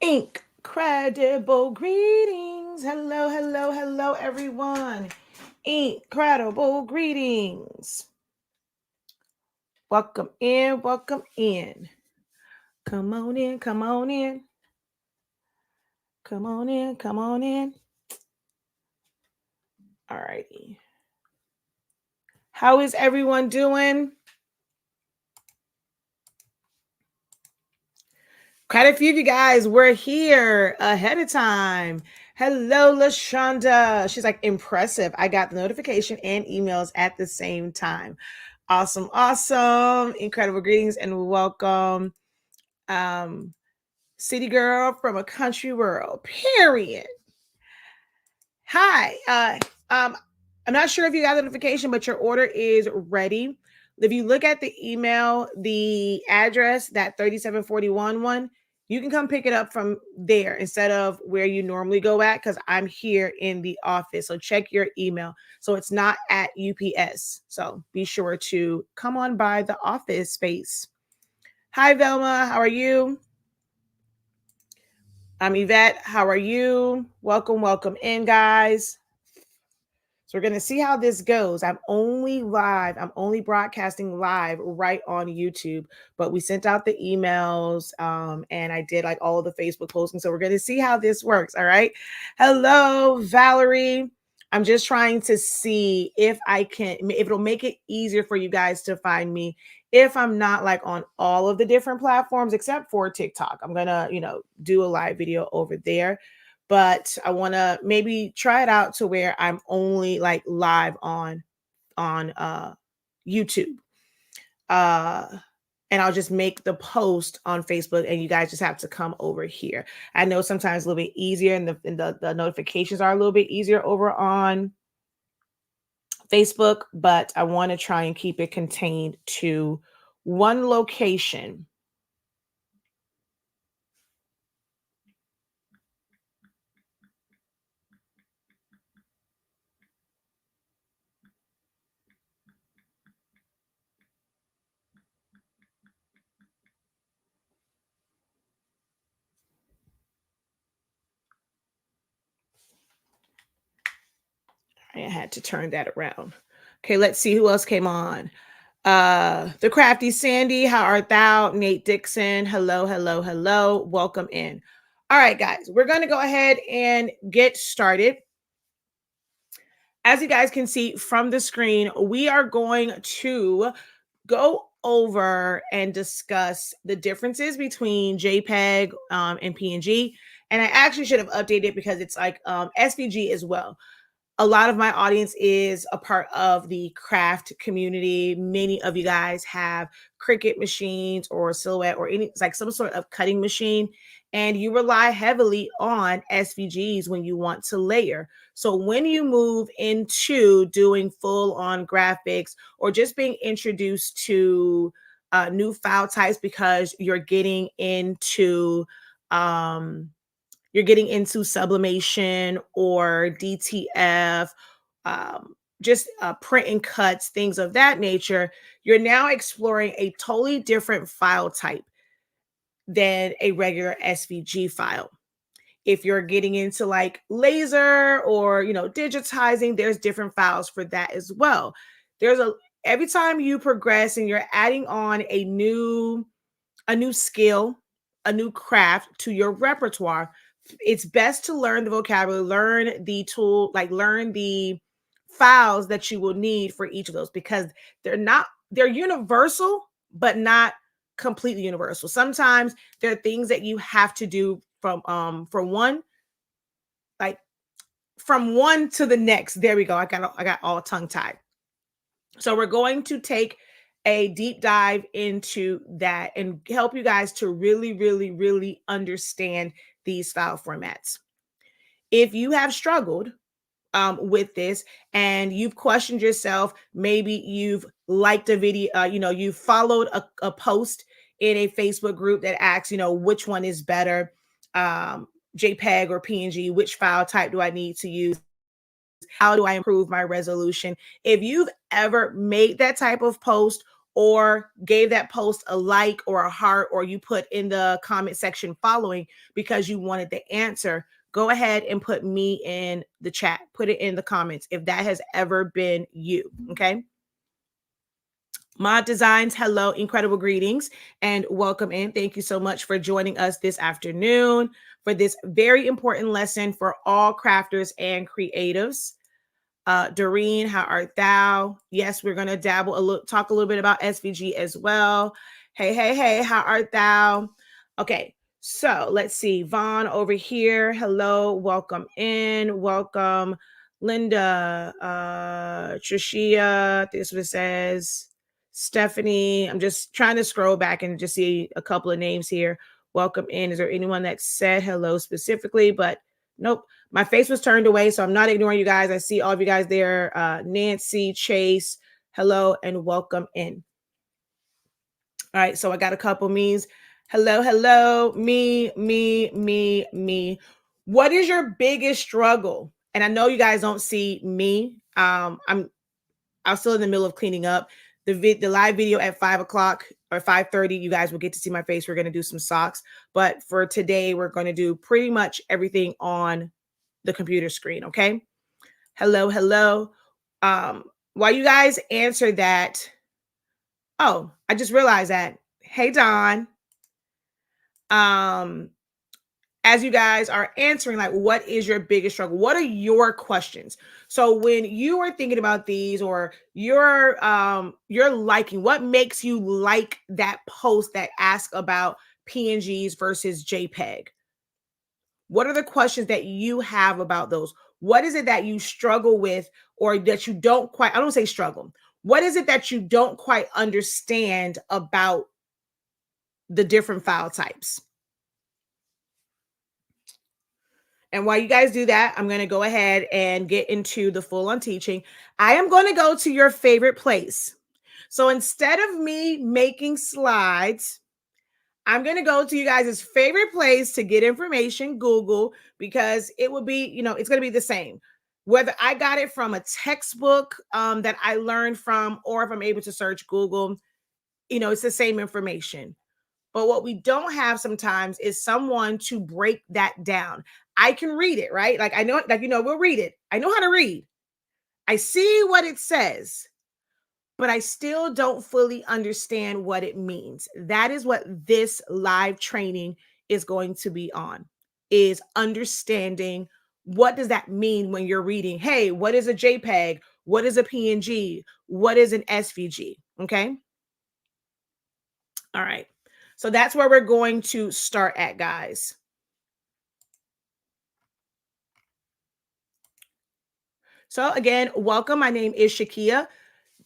Incredible greetings. Hello, hello, hello, everyone. Incredible greetings. Welcome in, welcome in. Come on in, come on in. Come on in, come on in. All righty. How is everyone doing? Quite a few of you guys were here ahead of time. Hello, LaShonda. She's like, impressive. I got the notification and emails at the same time. Awesome, awesome. Incredible greetings and welcome. City girl from a country world, period. Hi. I'm not sure if you got the notification, but your order is ready. If you look at the email, the address, that 3741 one, you can come pick it up from there instead of where you normally go at, because I'm here in the office. So check your email. So it's not at UPS. So be sure to come on by the office space. Hi, Velma. How are you? I'm Yvette. How are you? Welcome, welcome in, guys. So we're going to see how this goes. I'm only broadcasting live right on YouTube, but we sent out the emails and I did like all of the Facebook posting. So we're going to see how this works. All right. Hello, Valerie. I'm just trying to see if it'll make it easier for you guys to find me if I'm not like on all of the different platforms except for TikTok. I'm going to, do a live video over there. But I want to maybe try it out to where I'm only like live on YouTube. And I'll just make the post on Facebook and you guys just have to come over here. I know sometimes it's a little bit easier and the notifications are a little bit easier over on Facebook, but I want to try and keep it contained to one location. I had to turn that around. Okay, let's see who else came on. The Crafty Sandy, how art thou? Nate Dixon, hello, hello, hello. Welcome in. All right, guys, we're going to go ahead and get started. As you guys can see from the screen, we are going to go over and discuss the differences between JPEG and PNG. And I actually should have updated it because it's like SVG as well. A lot of my audience is a part of the craft community. Many of you guys have Cricut machines or Silhouette or any like some sort of cutting machine, and you rely heavily on SVGs when you want to layer. So when you move into doing full on graphics or just being introduced to new file types because you're getting into sublimation or DTF, just print and cuts, things of that nature, you're now exploring a totally different file type than a regular SVG file. If you're getting into like laser or, digitizing, there's different files for that as well. Every time you progress and you're adding on a new skill, a new craft to your repertoire, it's best to learn the vocabulary, learn the tool, like learn the files that you will need for each of those, because they're universal, but not completely universal. Sometimes there are things that you have to do from one to the next. There we go. I got all tongue tied. So we're going to take a deep dive into that and help you guys to really, really, really understand these file formats. If you have struggled with this and you've questioned yourself, maybe you've liked a video, you've followed a post in a Facebook group that asks, which one is better, JPEG or PNG, which file type do I need to use? How do I improve my resolution? If you've ever made that type of post or gave that post a like or a heart, or you put in the comment section following because you wanted the answer, go ahead and put me in the chat. Put it in the comments if that has ever been you, okay? Mod Designs, hello, incredible greetings, and welcome in. Thank you so much for joining us this afternoon for this very important lesson for all crafters and creatives. Doreen, how art thou? Yes, we're going to talk a little bit about SVG as well. Hey, how art thou? Okay, so let's see. Vaughn over here. Hello, welcome in. Welcome, Linda, Trishia. This is what it says. Stephanie. I'm just trying to scroll back and just see a couple of names here. Welcome in. Is there anyone that said hello specifically? But nope. My face was turned away, so I'm not ignoring you guys. I see all of you guys there. Nancy, Chase, hello, and welcome in. All right, so I got a couple me's. Hello, me. What is your biggest struggle? And I know you guys don't see me. I'm still in the middle of cleaning up. The live video at 5 o'clock or 5:30, you guys will get to see my face. We're going to do some socks. But for today, we're going to do pretty much everything on the computer screen, okay? Hello. While you guys answer that, oh, I just realized that. Hey, Don. As you guys are answering, like, what is your biggest struggle? What are your questions? So when you are thinking about these, or you're liking, what makes you like that post that asks about PNGs versus JPEG? What are the questions that you have about those? What is it that you struggle with, or that you don't quite, I don't say struggle. What is it that you don't quite understand about the different file types? And while you guys do that, I'm going to go ahead and get into the full-on teaching. I am going to go to your favorite place. So instead of me making slides, I'm going to go to you guys' favorite place to get information, Google, because it will be, it's going to be the same. Whether I got it from a textbook that I learned from, or if I'm able to search Google, it's the same information. But what we don't have sometimes is someone to break that down. I can read it, right? Like, I know, we'll read it. I know how to read. I see what it says, but I still don't fully understand what it means. That is what this live training is going to be on, is understanding what does that mean when you're reading. Hey, what is a JPEG? What is a PNG? What is an SVG? Okay. All right. So that's where we're going to start at, guys. So again, welcome. My name is Shakia,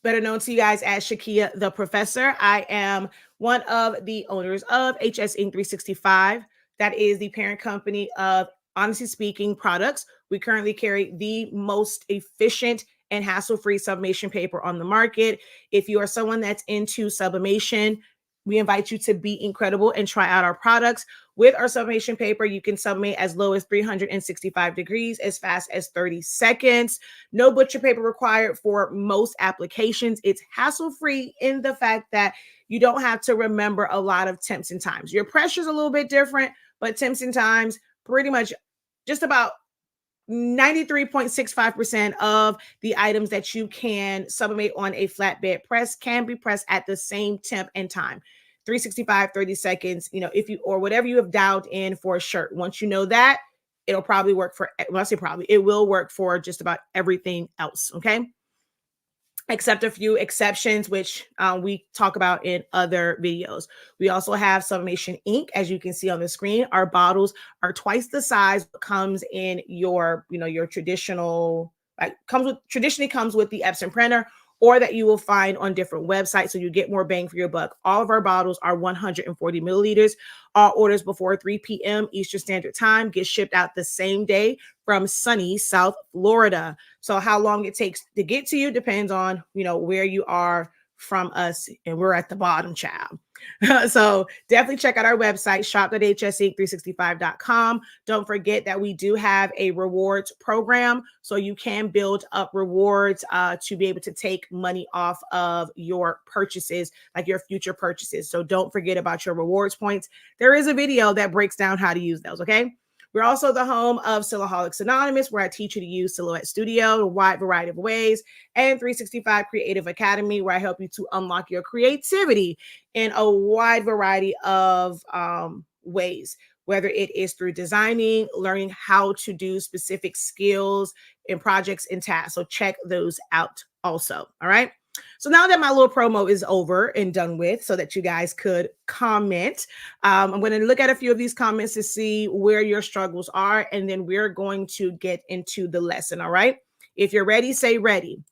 better known to you guys as Shakia the Professor. I am one of the owners of HSINK365. That is the parent company of Honestly Speaking Products. We currently carry the most efficient and hassle-free sublimation paper on the market. If you are someone that's into sublimation, we invite you to be incredible and try out our products. With our sublimation paper, you can sublimate as low as 365 degrees, as fast as 30 seconds. No butcher paper required for most applications. It's hassle-free in the fact that you don't have to remember a lot of temps and times. Your pressure is a little bit different, but temps and times, pretty much just about 93.65% of the items that you can sublimate on a flatbed press can be pressed at the same temp and time. 365, 30 seconds, if you, or whatever you have dialed in for a shirt. Once you know that, it'll probably work for, well, I say probably, it will work for just about everything else, okay? Except a few exceptions, which we talk about in other videos. We also have Sublimation ink, as you can see on the screen. Our bottles are twice the size. Comes in your, your traditional, traditionally comes with the Epson printer, or that you will find on different websites, so you get more bang for your buck. All of our bottles are 140 milliliters. All orders before 3 p.m. Eastern Standard Time get shipped out the same day from sunny South Florida. So how long it takes to get to you depends on, where you are from us, and we're at the bottom, child. So definitely check out our website, shop.hsink365.com. Don't forget that we do have a rewards program, so you can build up rewards to be able to take money off of your purchases, like your future purchases. So don't forget about your rewards points. There is a video that breaks down how to use those, okay? We're also the home of Silhouettes Anonymous, where I teach you to use Silhouette Studio in a wide variety of ways, and 365 Creative Academy, where I help you to unlock your creativity in a wide variety of ways, whether it is through designing, learning how to do specific skills in projects and tasks. So check those out also. All right. So now that my little promo is over and done with, so that you guys could comment, I'm going to look at a few of these comments to see where your struggles are, and then we're going to get into the lesson. All right. If you're ready, say ready.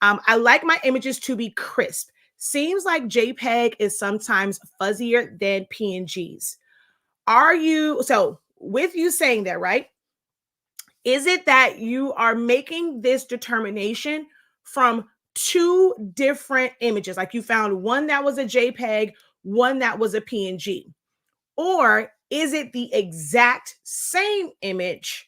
I like my images to be crisp. Seems like JPEG is sometimes fuzzier than PNGs. So with you saying that, right? Is it that you are making this determination from two different images? Like you found one that was a JPEG, one that was a PNG. Or is it the exact same image,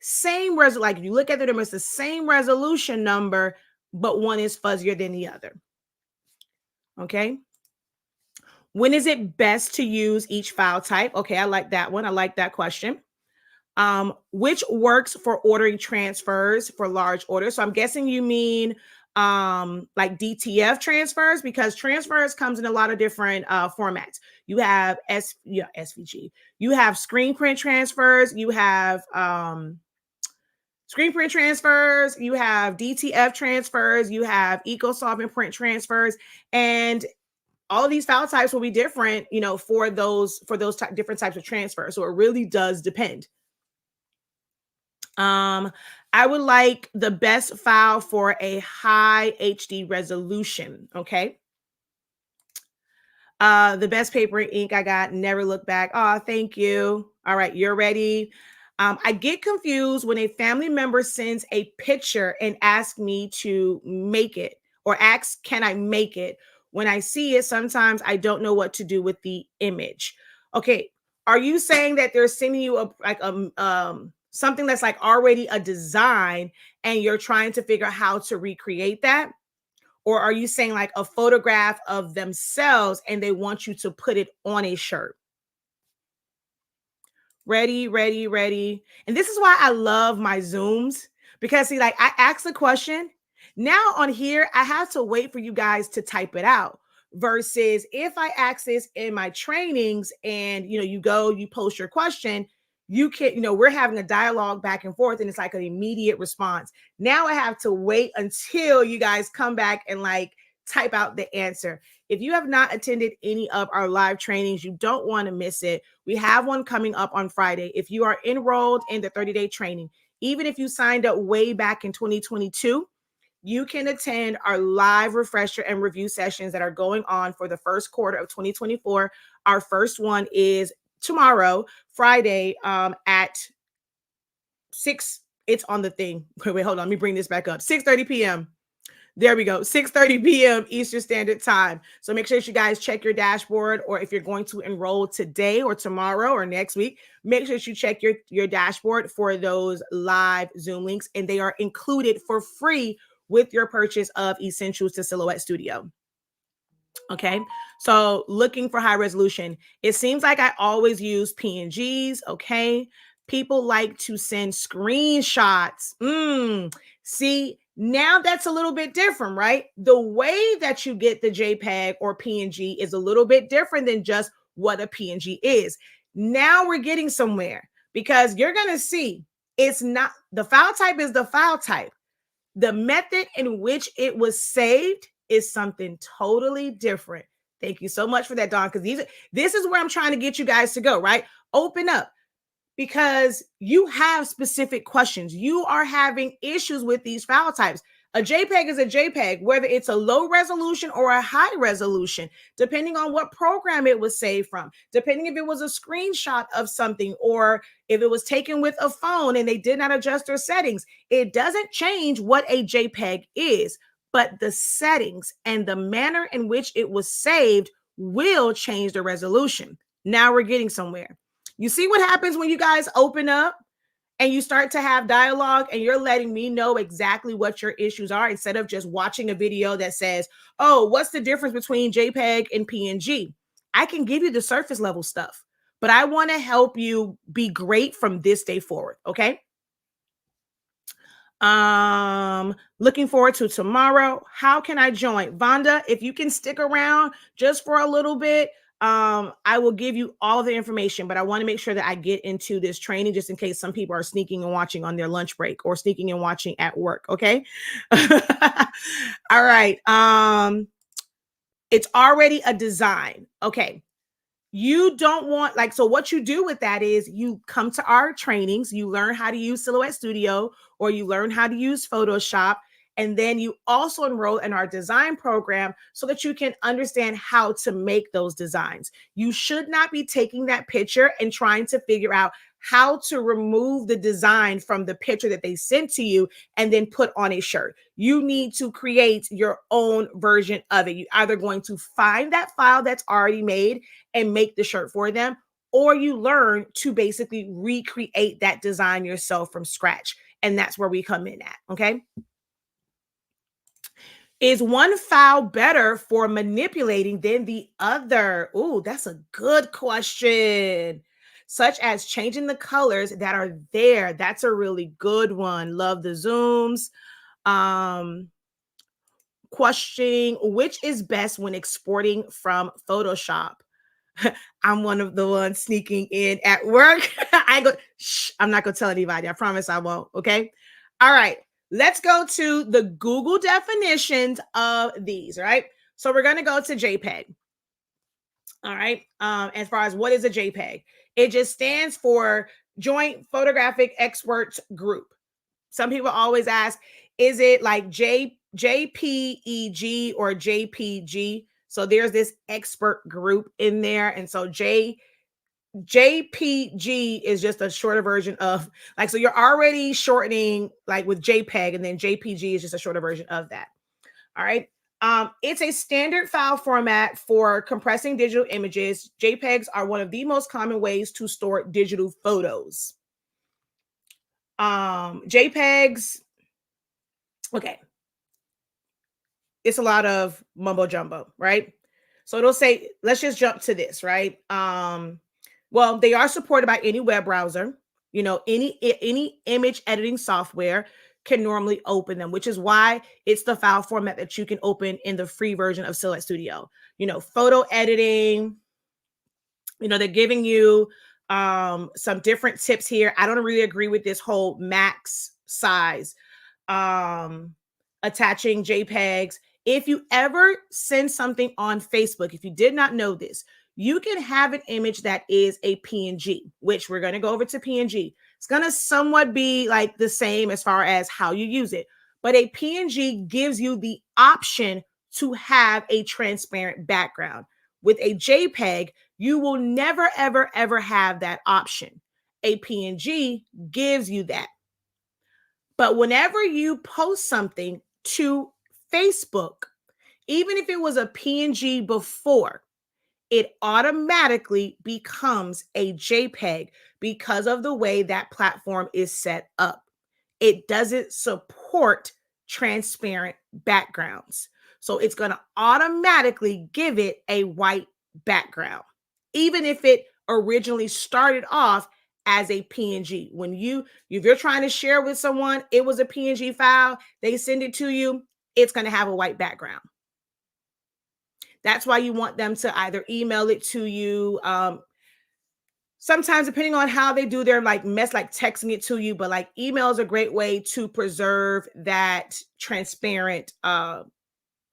same resolution? Like if you look at the number, it's the same resolution number, but one is fuzzier than the other. Okay. When is it best to use each file type? Okay, I like that one. I like that question. Which works for ordering transfers for large orders? So I'm guessing you mean like DTF transfers, because transfers comes in a lot of different formats. You have SVG. You have screen print transfers. You have screen print transfers. You have DTF transfers. You have EcoSolvent print transfers, and all of these file types will be different, for those different types of transfers. So it really does depend. I would like the best file for a high HD resolution. Okay. The best paper and ink I got, never look back. Oh, thank you. All right, you're ready. I get confused when a family member sends a picture and asks me to make it, or asks, can I make it? When I see it, sometimes I don't know what to do with the image. Okay. Are you saying that they're sending you something that's like already a design and you're trying to figure out how to recreate that? Or are you saying like a photograph of themselves and they want you to put it on a shirt? Ready, ready, ready. And this is why I love my Zooms, because see, like I ask the question. Now on here, I have to wait for you guys to type it out, versus if I ask this in my trainings and you post your question, you can, we're having a dialogue back and forth and it's like an immediate response. Now I have to wait until you guys come back and like type out the answer. If you have not attended any of our live trainings, you don't want to miss it. We have one coming up on Friday. If you are enrolled in the 30-day training, even if you signed up way back in 2022, you can attend our live refresher and review sessions that are going on for the first quarter of 2024. Our first one is tomorrow, Friday, at 6. It's on the thing. Wait, hold on. Let me bring this back up. 6:30 p.m. There we go. 6:30 p.m. Eastern Standard Time. So make sure you guys check your dashboard, or if you're going to enroll today or tomorrow or next week, make sure you check your dashboard for those live Zoom links, and they are included for free with your purchase of Essentials to Silhouette Studio. Okay. So looking for high resolution, it seems like I always use PNGs. Okay. People like to send screenshots. See, now that's a little bit different, right? The way that you get the JPEG or PNG is a little bit different than just what a PNG is. Now we're getting somewhere, because you're going to see it's not the file type is the file type. The method in which it was saved is something totally different. Thank you so much for that, Dawn, because this is where I'm trying to get you guys to go, right? Open up, because you have specific questions. You are having issues with these file types. A JPEG is a JPEG, whether it's a low resolution or a high resolution, depending on what program it was saved from, depending if it was a screenshot of something or if it was taken with a phone and they did not adjust their settings. It doesn't change what a JPEG is. but the settings and the manner in which it was saved will change the resolution. Now we're getting somewhere. You see what happens when you guys open up and you start to have dialogue and you're letting me know exactly what your issues are instead of just watching a video that says, oh, what's the difference between JPEG and PNG? I can give you the surface level stuff, but I want to help you be great from this day forward. Okay. Looking forward to tomorrow. How can I join? Vonda, if you can stick around just for a little bit, I will give you all the information, but I want to make sure that I get into this training just in case some people are sneaking and watching on their lunch break or sneaking and watching at work. Okay. All right. It's already a design. Okay. You don't want so what you do with that is you come to our trainings, you learn how to use Silhouette Studio or you learn how to use Photoshop. And then you also enroll in our design program so that you can understand how to make those designs. You should not be taking that picture and trying to figure out how to remove the design from the picture that they sent to you and then put on a shirt. You need to create your own version of it. You're either going to find that file that's already made and make the shirt for them, or you learn to basically recreate that design yourself from scratch. And that's where we come in at, okay? Is one file better for manipulating than the other? Ooh, that's a good question. Such as changing the colors that are there. That's a really good one. Love the zooms. Questioning which is best when exporting from Photoshop. I'm one of the ones sneaking in at work. I'm not gonna tell anybody. I promise I won't. Okay. All right. Let's go to the Google definitions of these. Right. So we're gonna go to JPEG. All right. As far as what is a JPEG, it just stands for Joint Photographic Experts Group. Some people always ask, is it like JPEG or JPG? So there's this expert group in there. And so JPG is just a shorter version of so you're already shortening with JPEG, and then JPG is just a shorter version of that. All right. It's a standard file format for compressing digital images. JPEGs are one of the most common ways to store digital photos. JPEGs, okay. It's a lot of mumbo jumbo, right? So it'll say, let's just jump to this, right? Well, they are supported by any web browser. Any image editing software can normally open them, which is why it's the file format that you can open in the free version of Silhouette Studio. Photo editing, they're giving you some different tips here. I don't really agree with this whole max size attaching JPEGs. If you ever send something on Facebook, if you did not know this, you can have an image that is a PNG, which we're going to go over to PNG. It's going to somewhat be the same as far as how you use it. But a PNG gives you the option to have a transparent background. With a JPEG, you will never, ever, ever have that option. A PNG gives you that. But whenever you post something to Facebook, even if it was a PNG before, it automatically becomes a JPEG because of the way that platform is set up. It doesn't support transparent backgrounds. So it's going to automatically give it a white background, even if it originally started off as a PNG. If you're trying to share with someone, it was a PNG file, they send it to you, it's going to have a white background. That's why you want them to either email it to you. Sometimes, depending on how they do their texting it to you, but email is a great way to preserve that transparent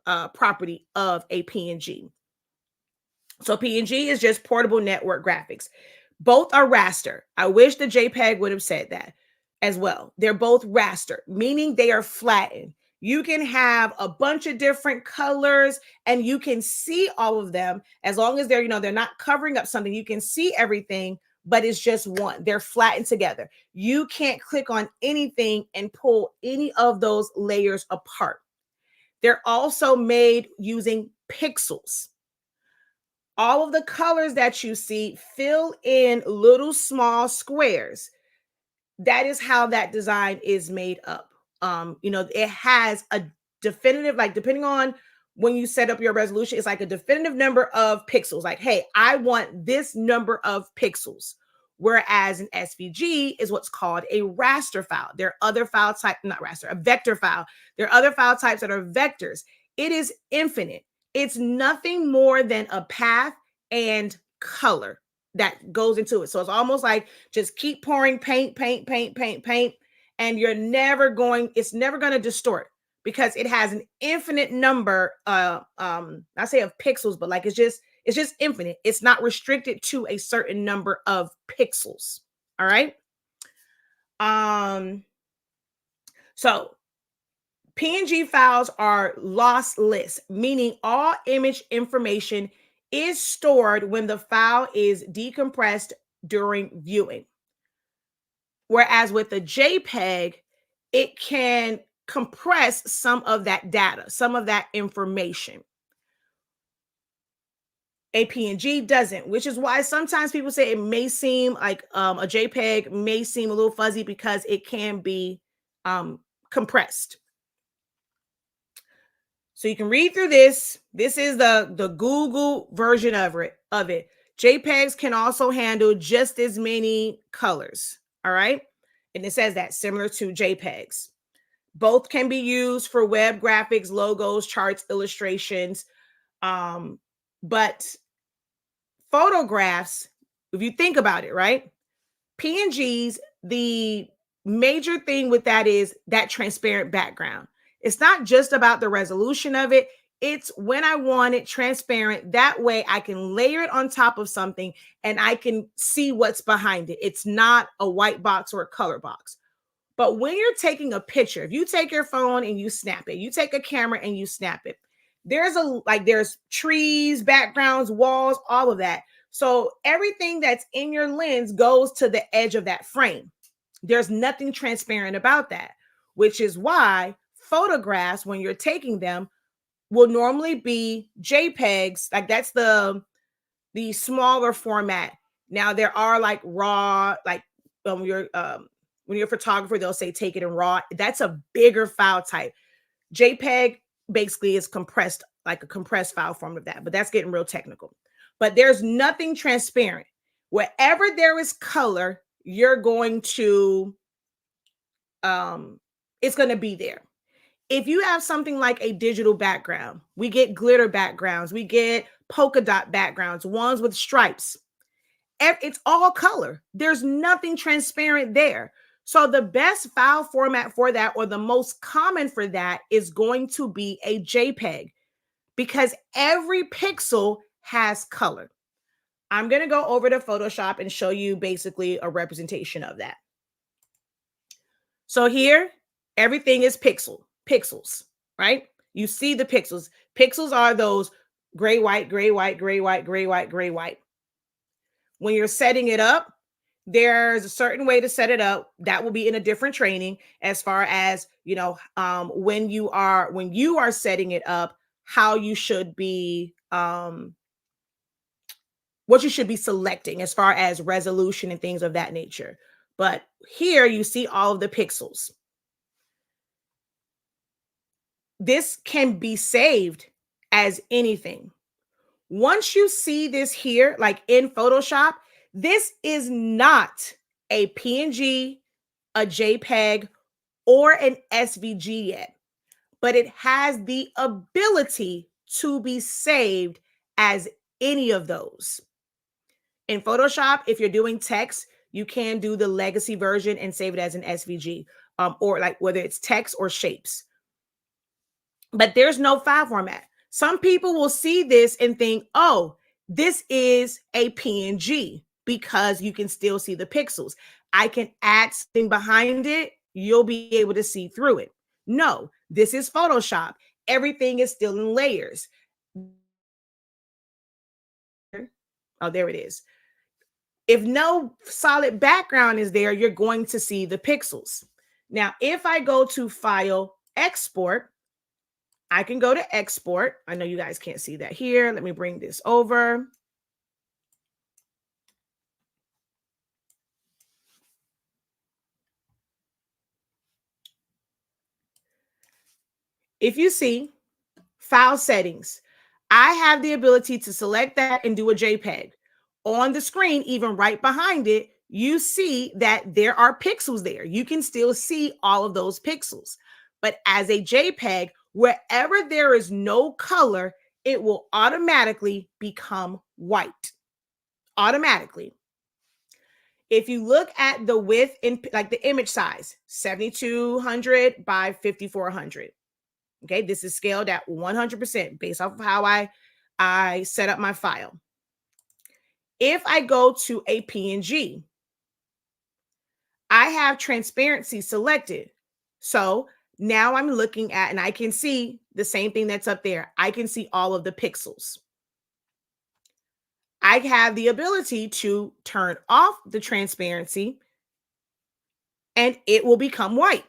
property of a PNG. So PNG is just portable network graphics. Both are raster. I wish the JPEG would have said that as well. They're both raster, meaning they are flattened. You can have a bunch of different colors and you can see all of them as long as they're not covering up something. You can see everything, but it's just one. They're flattened together. You can't click on anything and pull any of those layers apart. They're also made using pixels. All of the colors that you see fill in little small squares. That is how that design is made up. It has a definitive, like depending on when you set up your resolution, it's like a definitive number of pixels. Like, hey, I want this number of pixels. Whereas an SVG is what's called a raster file. There are other file types, not raster, a vector file. There are other file types that are vectors. It is infinite. It's nothing more than a path and color that goes into it. So it's almost like just keep pouring paint, and it's never going to distort because it has an infinite number, I say of pixels, but like it's just infinite. It's not restricted to a certain number of pixels. All right. So PNG files are lossless, meaning all image information is stored when the file is decompressed during viewing. Whereas with the JPEG, it can compress some of that data, some of that information. A PNG doesn't, which is why sometimes people say it may seem like a JPEG may seem a little fuzzy because it can be compressed. So you can read through this. This is the Google version of it. JPEGs can also handle just as many colors. All right. And it says that similar to JPEGs. Both can be used for web graphics, logos, charts, illustrations. But photographs, if you think about it, right? PNGs, the major thing with that is that transparent background. It's not just about the resolution of it. It's when I want it transparent. That way I can layer it on top of something and I can see what's behind it. It's not a white box or a color box. But when you're taking a picture, if you take your phone and you snap it, you take a camera and you snap it, there's trees, backgrounds, walls, all of that. So everything that's in your lens goes to the edge of that frame. There's nothing transparent about that, which is why photographs, when you're taking them, will normally be JPEGs. Like that's the smaller format. Now there are like raw, like when you're a photographer, they'll say take it in raw. That's a bigger file type. JPEG basically is compressed, like a compressed file form of that, but that's getting real technical. But there's nothing transparent. Wherever there is color, you're going to, it's going to be there. If you have something like a digital background, we get glitter backgrounds, we get polka dot backgrounds, ones with stripes. It's all color. There's nothing transparent there. So the best file format for that, or the most common for that, is going to be a JPEG because every pixel has color. I'm going to go over to Photoshop and show you basically a representation of that. So here, everything is pixels, right? You see the pixels. Pixels are those gray, white, gray, white, gray, white, gray, white, gray, white. When you're setting it up, there's a certain way to set it up that will be in a different training as far as, when you are setting it up, how you should be, what you should be selecting as far as resolution and things of that nature. But here you see all of the pixels. This can be saved as anything. Once you see this here, like in Photoshop, this is not a PNG, a JPEG, or an SVG yet, but it has the ability to be saved as any of those. In Photoshop, if you're doing text, you can do the legacy version and save it as an SVG, or like whether it's text or shapes. But there's no file format. Some people will see this and think, oh, this is a PNG because you can still see the pixels. I can add something behind it. You'll be able to see through it. No, this is Photoshop. Everything is still in layers. Oh, there it is. If no solid background is there, you're going to see the pixels. Now, if I go to File, Export, I can go to export. I know you guys can't see that here. Let me bring this over. If you see file settings, I have the ability to select that and do a JPEG. On the screen, even right behind it, you see that there are pixels there. You can still see all of those pixels. But as a JPEG, wherever there is no color, it will automatically become white. Automatically. If you look at the width in like the image size, 7200 by 5400. Okay, this is scaled at 100% based off of how I set up my file. If I go to a PNG, I have transparency selected. So now I'm looking at, and I can see the same thing that's up there. I can see all of the pixels. I have the ability to turn off the transparency and it will become white.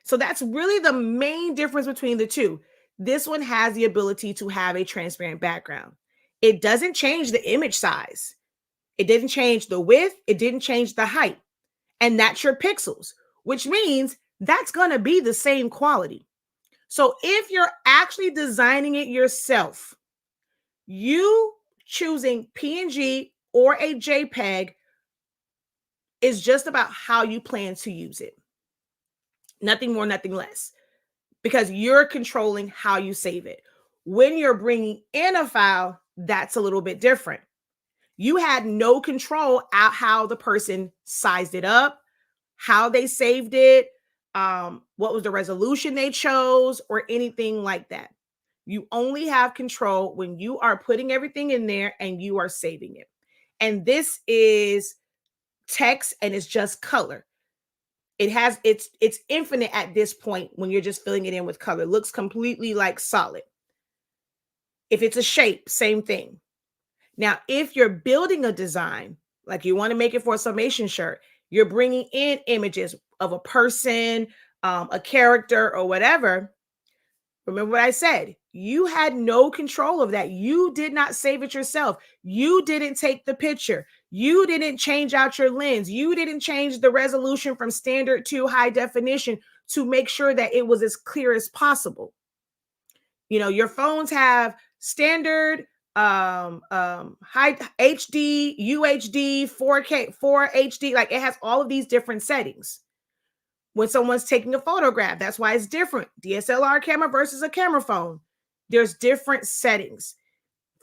So that's really the main difference between the two. This one has the ability to have a transparent background. It doesn't change the image size. It didn't change the width. It didn't change the height. And that's your pixels, which means that's going to be the same quality. So if you're actually designing it yourself, you choosing PNG or a JPEG is just about how you plan to use it. Nothing more, nothing less, because you're controlling how you save it. When you're bringing in a file, that's a little bit different. You had no control out how the person sized it up, how they saved it, what was the resolution they chose, or anything like that. You only have control when you are putting everything in there and you are saving it. And this is text and it's just color. It's infinite at this point when you're just filling it in with color. It looks completely like solid. If it's a shape, same thing. Now, if you're building a design, like you want to make it for a summation shirt, you're bringing in images of a person, a character, or whatever. Remember what I said? You had no control of that. You did not save it yourself. You didn't take the picture. You didn't change out your lens. You didn't change the resolution from standard to high definition to make sure that it was as clear as possible. You know, your phones have standard, high HD, UHD, 4K, 4 HD. Like it has all of these different settings. When someone's taking a photograph, that's why it's different. DSLR camera versus a camera phone. There's different settings.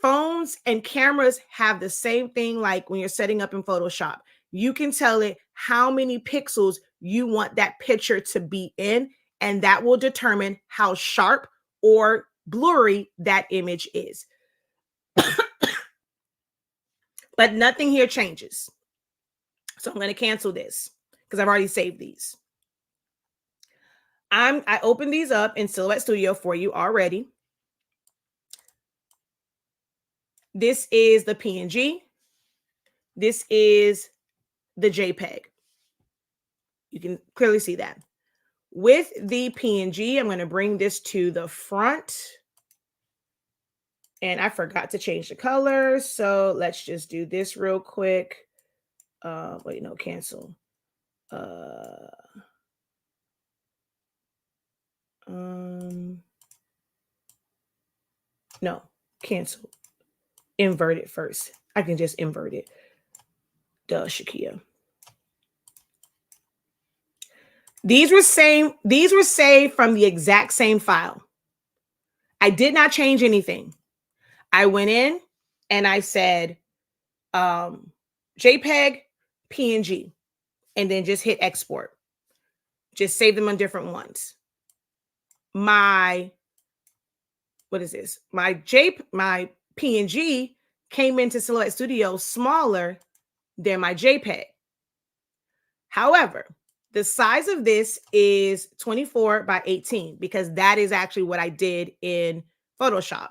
Phones and cameras have the same thing like when you're setting up in Photoshop. You can tell it how many pixels you want that picture to be in, and that will determine how sharp or blurry that image is. But nothing here changes. So I'm going to cancel this because I've already saved these. I opened these up in Silhouette Studio for you already. This is the PNG. This is the JPEG. You can clearly see that. With the PNG, I'm going to bring this to the front. And I forgot to change the color. So let's just do this real quick. Wait, no, cancel. No, cancel. Invert it first. I can just invert it. Duh, Shakia. These were saved from the exact same file. I did not change anything. I went in and I said JPEG, PNG, and then just hit export. Just save them on different ones. My PNG came into Silhouette Studio smaller than my JPEG. However, the size of this is 24 by 18 because that is actually what I did in Photoshop.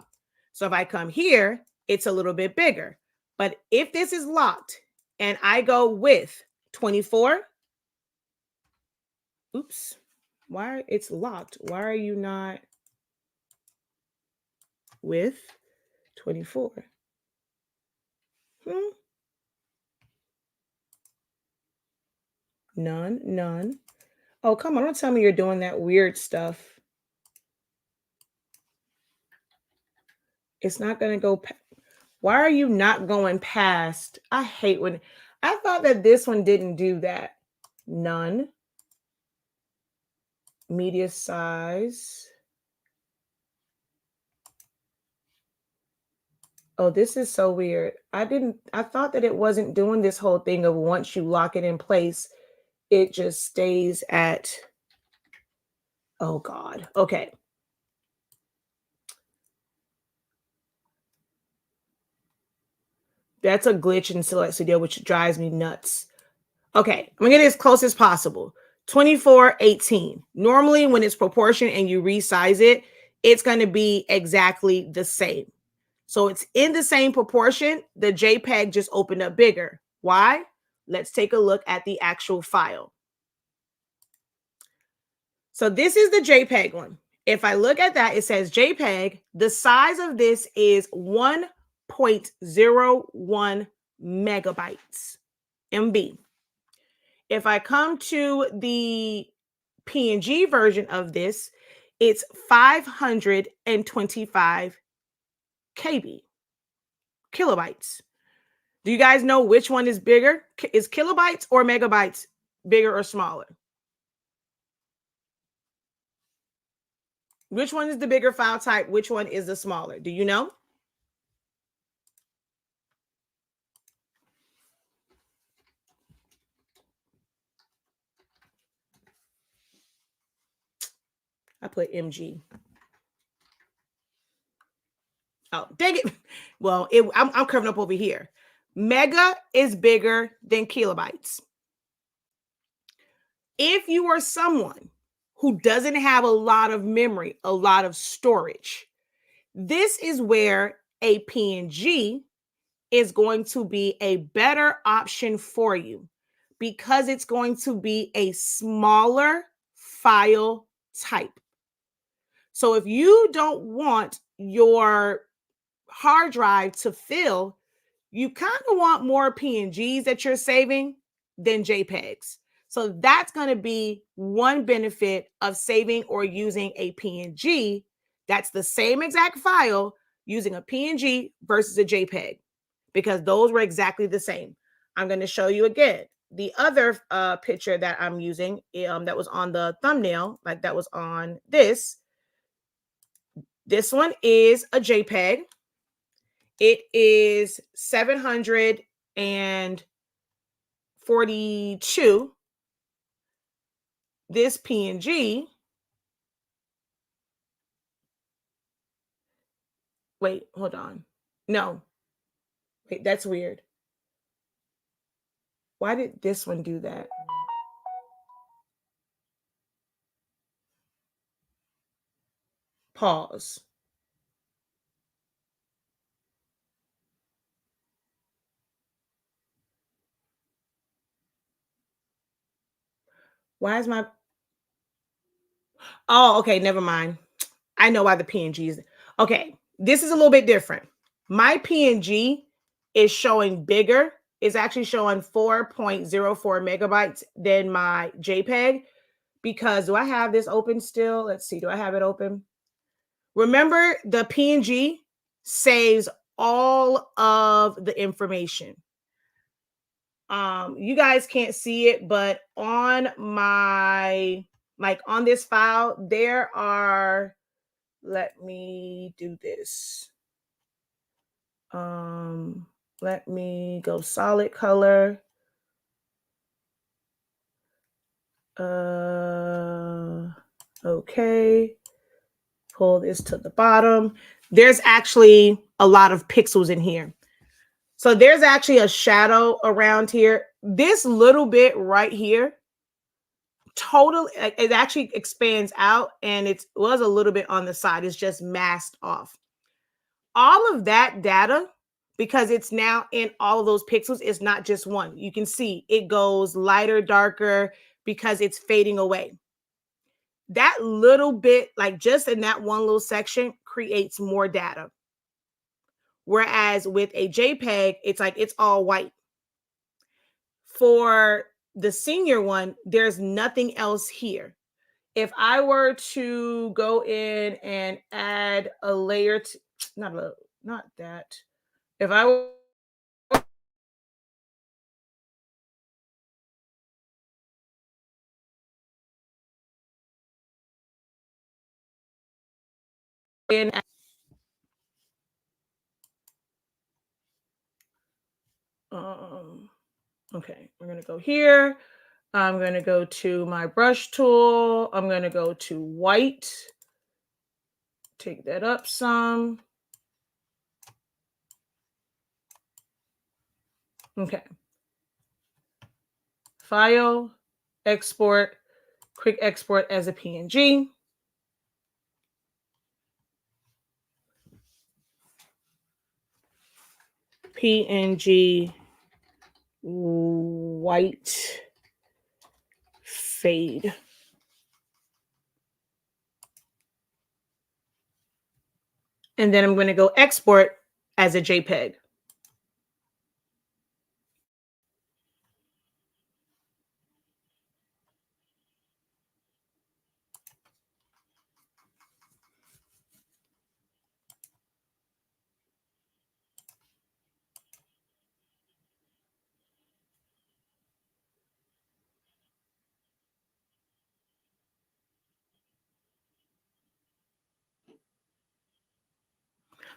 So if I come here, it's a little bit bigger. But if this is locked and I go with 24, oops, why it's locked? Why are you not? with 24. None. Oh, come on, don't tell me you're doing that weird stuff. It's not going to go. Why are you not going past? I hate when I thought that this one didn't do that. None. Media size. Oh, this is so weird. I thought that it wasn't doing this whole thing of once you lock it in place, it just stays at, oh God. Okay. That's a glitch in Select Studio, which drives me nuts. Okay, I'm gonna get it as close as possible. 24:18. Normally, when it's proportion and you resize it, it's going to be exactly the same. So it's in the same proportion. The JPEG just opened up bigger. Why? Let's take a look at the actual file. So this is the JPEG one. If I look at that, it says JPEG. The size of this is 1.01 megabytes, MB. If I come to the PNG version of this, it's 525 kilobytes. Do you guys know which one is bigger? Is kilobytes or megabytes bigger or smaller? Which one is the bigger file type? Which one is the smaller? Do you know? I put MG. Oh, dang it. Well, I'm curving up over here. Mega is bigger than kilobytes. If you are someone who doesn't have a lot of memory, a lot of storage, this is where a PNG is going to be a better option for you because it's going to be a smaller file type. So if you don't want your hard drive to fill, you kind of want more PNGs that you're saving than JPEGs. So that's going to be one benefit of saving or using a PNG. That's the same exact file using a PNG versus a JPEG, because those were exactly the same. I'm going to show you again. The other picture that I'm using that was on the thumbnail, like that was on this. This one is a JPEG. It is 742. This PNG. Wait, hold on. No. Wait, that's weird. Why did this one do that? Pause. Why is my... Oh, okay, never mind. I know why the PNG is... Okay, this is a little bit different. My PNG is showing bigger. It's actually showing 4.04 megabytes than my JPEG. Because do I have this open still? Let's see. Do I have it open? Remember, the PNG saves all of the information. You guys can't see it, but on my, like on this file, there are, let me do this. Let me go solid color. Okay. Pull this to the bottom. There's actually a lot of pixels in here. So there's actually a shadow around here. This little bit right here, totally, it actually expands out, and it was a little bit on the side. It's just masked off. All of that data, because it's now in all of those pixels, it's not just one. You can see it goes lighter, darker, because it's fading away. That little bit, like just in that one little section, creates more data. Whereas with a JPEG, it's like it's all white. For the senior one, there's nothing else here. If I were to go in and add a layer to, not that. If I were in, okay, we're going to go here. I'm going to go to my brush tool. I'm going to go to white. Take that up some. Okay. File, export, quick export as a PNG. PNG white fade. And then I'm going to go export as a JPEG.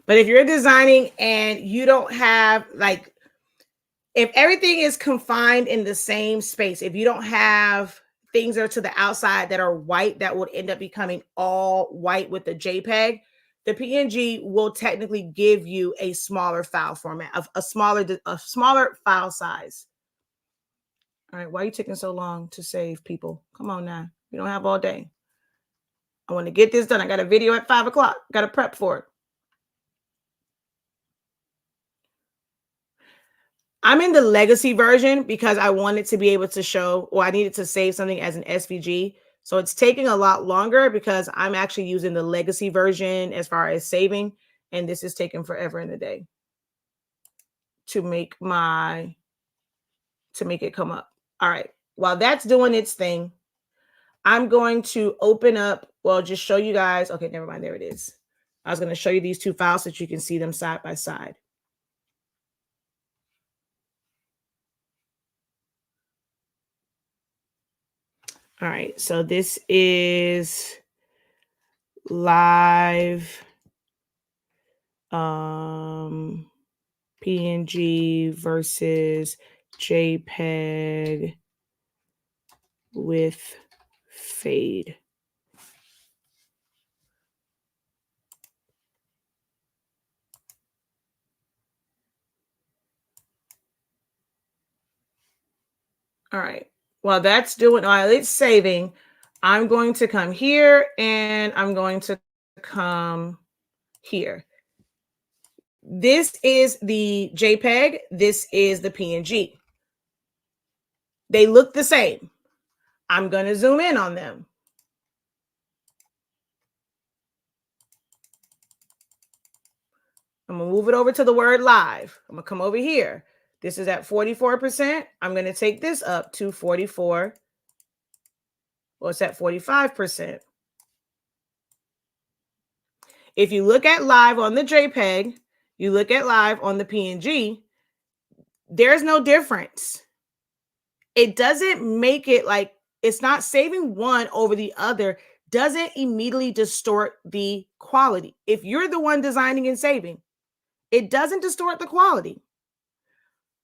But if you're designing and you don't have, like, if everything is confined in the same space, if you don't have things that are to the outside that are white, that would end up becoming all white with the JPEG, the PNG will technically give you a smaller file format, of a smaller file size. All right, why are you taking so long to save, people? Come on now. You don't have all day. I want to get this done. I got a video at 5 o'clock. Got to prep for it. I'm in the legacy version because I wanted to be able to show, or I needed to save something as an SVG. So it's taking a lot longer because I'm actually using the legacy version as far as saving. And this is taking forever in the day to make it come up. All right. While that's doing its thing, I'm going to open up, well, just show you guys. Okay, never mind. There it is. I was going to show you these two files so that you can see them side by side. All right, so this is live PNG versus JPEG with fade. All right, while that's doing, while it's saving, I'm going to come here and I'm going to come here. This is the JPEG. This is the PNG. They look the same. I'm going to zoom in on them. I'm going to move it over to the word live. I'm going to come over here. This is at 44%. I'm going to take this up to 44. Well, it's at 45%. If you look at live on the JPEG, you look at live on the PNG, there's no difference. It doesn't make it like, it's not saving one over the other, doesn't immediately distort the quality. If you're the one designing and saving, it doesn't distort the quality.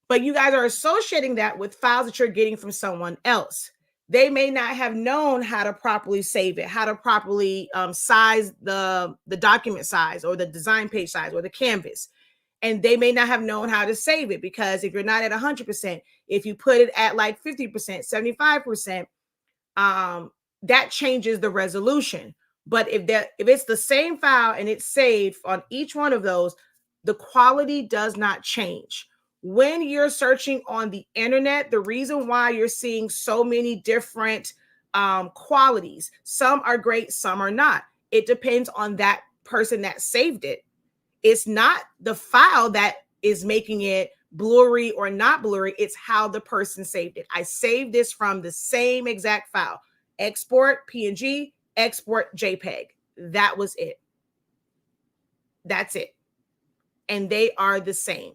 But you guys are associating that with files that you're getting from someone else. They may not have known how to properly save it, how to properly size the document size or the design page size or the canvas. And they may not have known how to save it, because if you're not at 100%, if you put it at like 50%, 75%, that changes the resolution. But if it's the same file and it's saved on each one of those, the quality does not change. When you're searching on the internet, the reason why you're seeing so many different qualities, some are great, some are not. It depends on that person that saved it. It's not the file that is making it blurry or not blurry. It's how the person saved it. I saved this from the same exact file. Export PNG, export JPEG. That was it. That's it. And they are the same.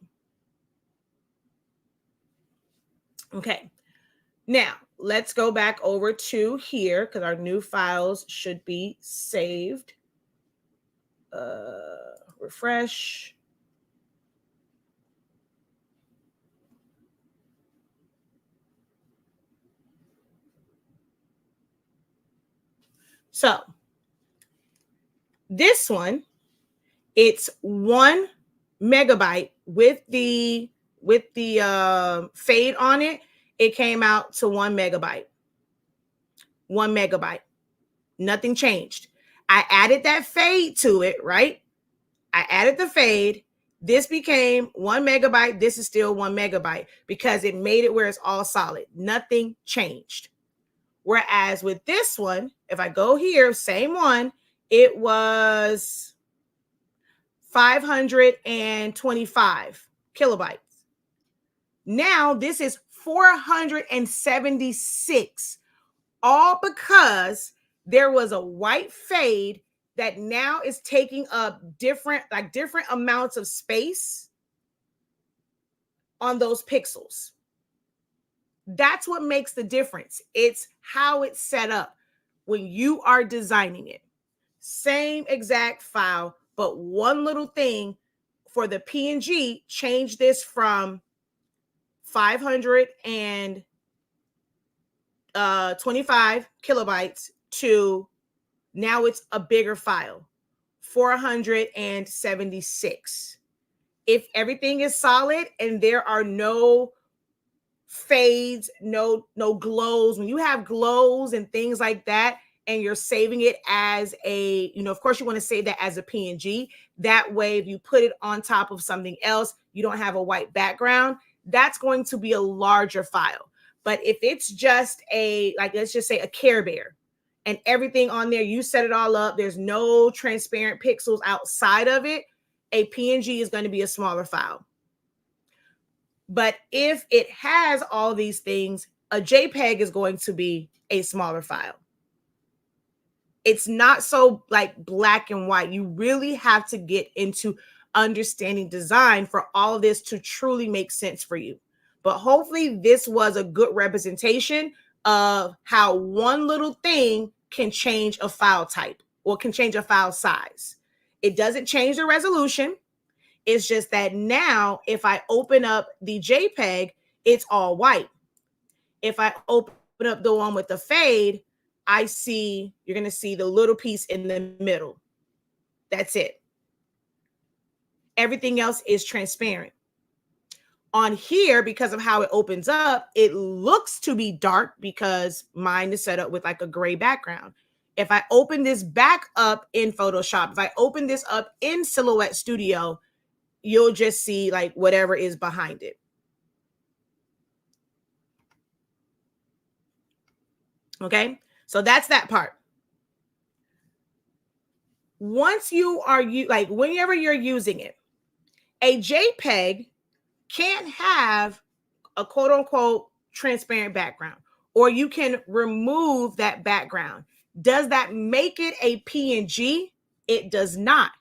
Okay. Now, let's go back over to here because our new files should be saved. Refresh. So this one, it's 1 megabyte with the fade on it. It came out to 1 megabyte. 1 megabyte. Nothing changed. I added that fade to it, right? I added the fade. This became 1 megabyte. This is still 1 megabyte because it made it where it's all solid. Nothing changed. Whereas with this one, if I go here, same one, it was 525 kilobytes. Now this is 476, all because there was a white fade that now is taking up different amounts of space on those pixels. That's what makes the difference. It's how it's set up when you are designing it. Same exact file, but one little thing for the PNG, change this from 525 kilobytes to now it's a bigger file, 476. If everything is solid and there are no fades, no glows, when you have glows and things like that, and you're saving it as a, of course you want to save that as a PNG. That way, if you put it on top of something else, you don't have a white background. That's going to be a larger file. But if it's just let's just say a Care Bear and everything on there, you set it all up, there's no transparent pixels outside of it, a PNG is going to be a smaller file. But if it has all these things, a JPEG is going to be a smaller file. It's not so black and white. You really have to get into understanding design for all of this to truly make sense for you. But hopefully this was a good representation of how one little thing can change a file type or can change a file size. It doesn't change the resolution. It's just that now if I open up the JPEG, it's all white. If I open up the one with the fade, you're going to see the little piece in the middle. That's it. Everything else is transparent. On here, because of how it opens up, it looks to be dark because mine is set up with a gray background. If I open this back up in Photoshop, if I open this up in Silhouette Studio, you'll just see whatever is behind it. Okay, so that's that part. Once you are whenever you're using it, a JPEG can't have a quote unquote transparent background, or you can remove that background. Does that make it a PNG? It does not.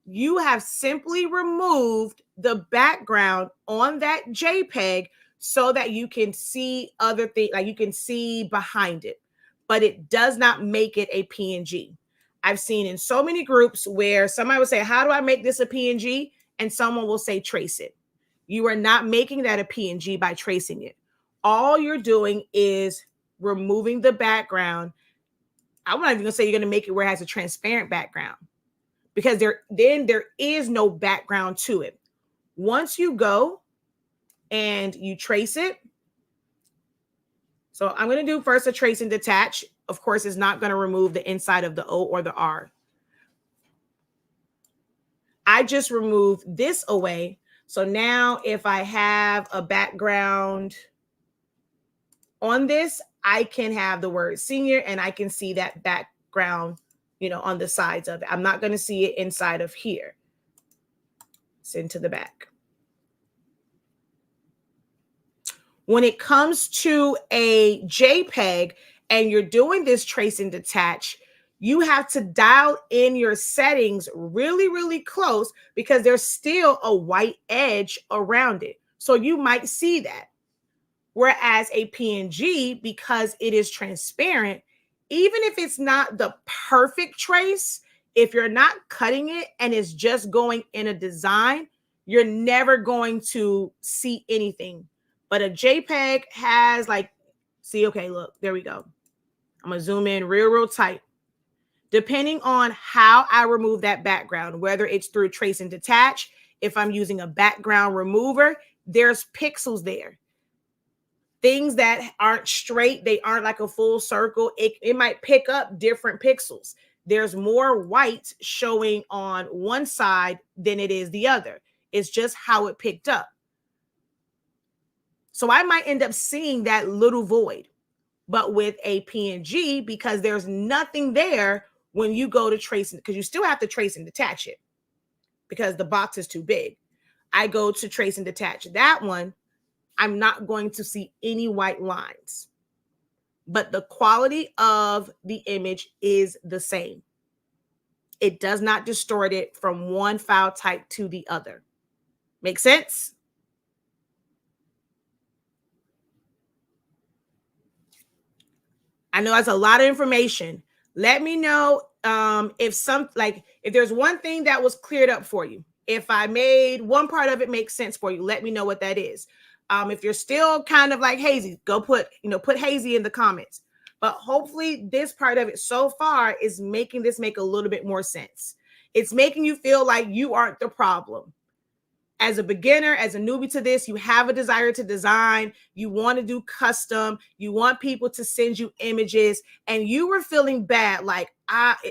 You have simply removed the background on that JPEG so that you can see other things, you can see behind it, but it does not make it a PNG. I've seen in so many groups where somebody will say, how do I make this a PNG? And someone will say, trace it. You are not making that a PNG by tracing it. All you're doing is removing the background. I'm not even gonna say you're gonna make it where it has a transparent background, because there is no background to it. Once you go and you trace it, so I'm going to do first a trace and detach. Of course, it's not going to remove the inside of the O or the R. I just removed this away. So now if I have a background on this, I can have the word senior and I can see that background on the sides of it. I'm not going to see it inside of here. Send to the back. When it comes to a JPEG and you're doing this trace and detach, you have to dial in your settings really, really close because there's still a white edge around it. So you might see that. Whereas a PNG, because it is transparent, even if it's not the perfect trace, if you're not cutting it and it's just going in a design, you're never going to see anything. But a JPEG has see, okay, look, there we go. I'm going to zoom in real tight. Depending on how I remove that background, whether it's through trace and detach, if I'm using a background remover, there's pixels there. Things that aren't straight, they aren't like a full circle. It might pick up different pixels. There's more white showing on one side than it is the other. It's just how it picked up. So I might end up seeing that little void. But with a PNG, because there's nothing there when you go to trace, because you still have to trace and detach it because the box is too big. I go to trace and detach that one. I'm not going to see any white lines, but the quality of the image is the same. It does not distort it from one file type to the other. Make sense? I know that's a lot of information. Let me know if there's one thing that was cleared up for you. If I made one part of it make sense for you, let me know what that is. If you're still kind of like hazy, go put hazy in the comments. But hopefully this part of it so far is making this make a little bit more sense. It's making you feel like you aren't the problem. As a beginner, as a newbie to this, you have a desire to design, you want to do custom, you want people to send you images, and you were feeling bad, like,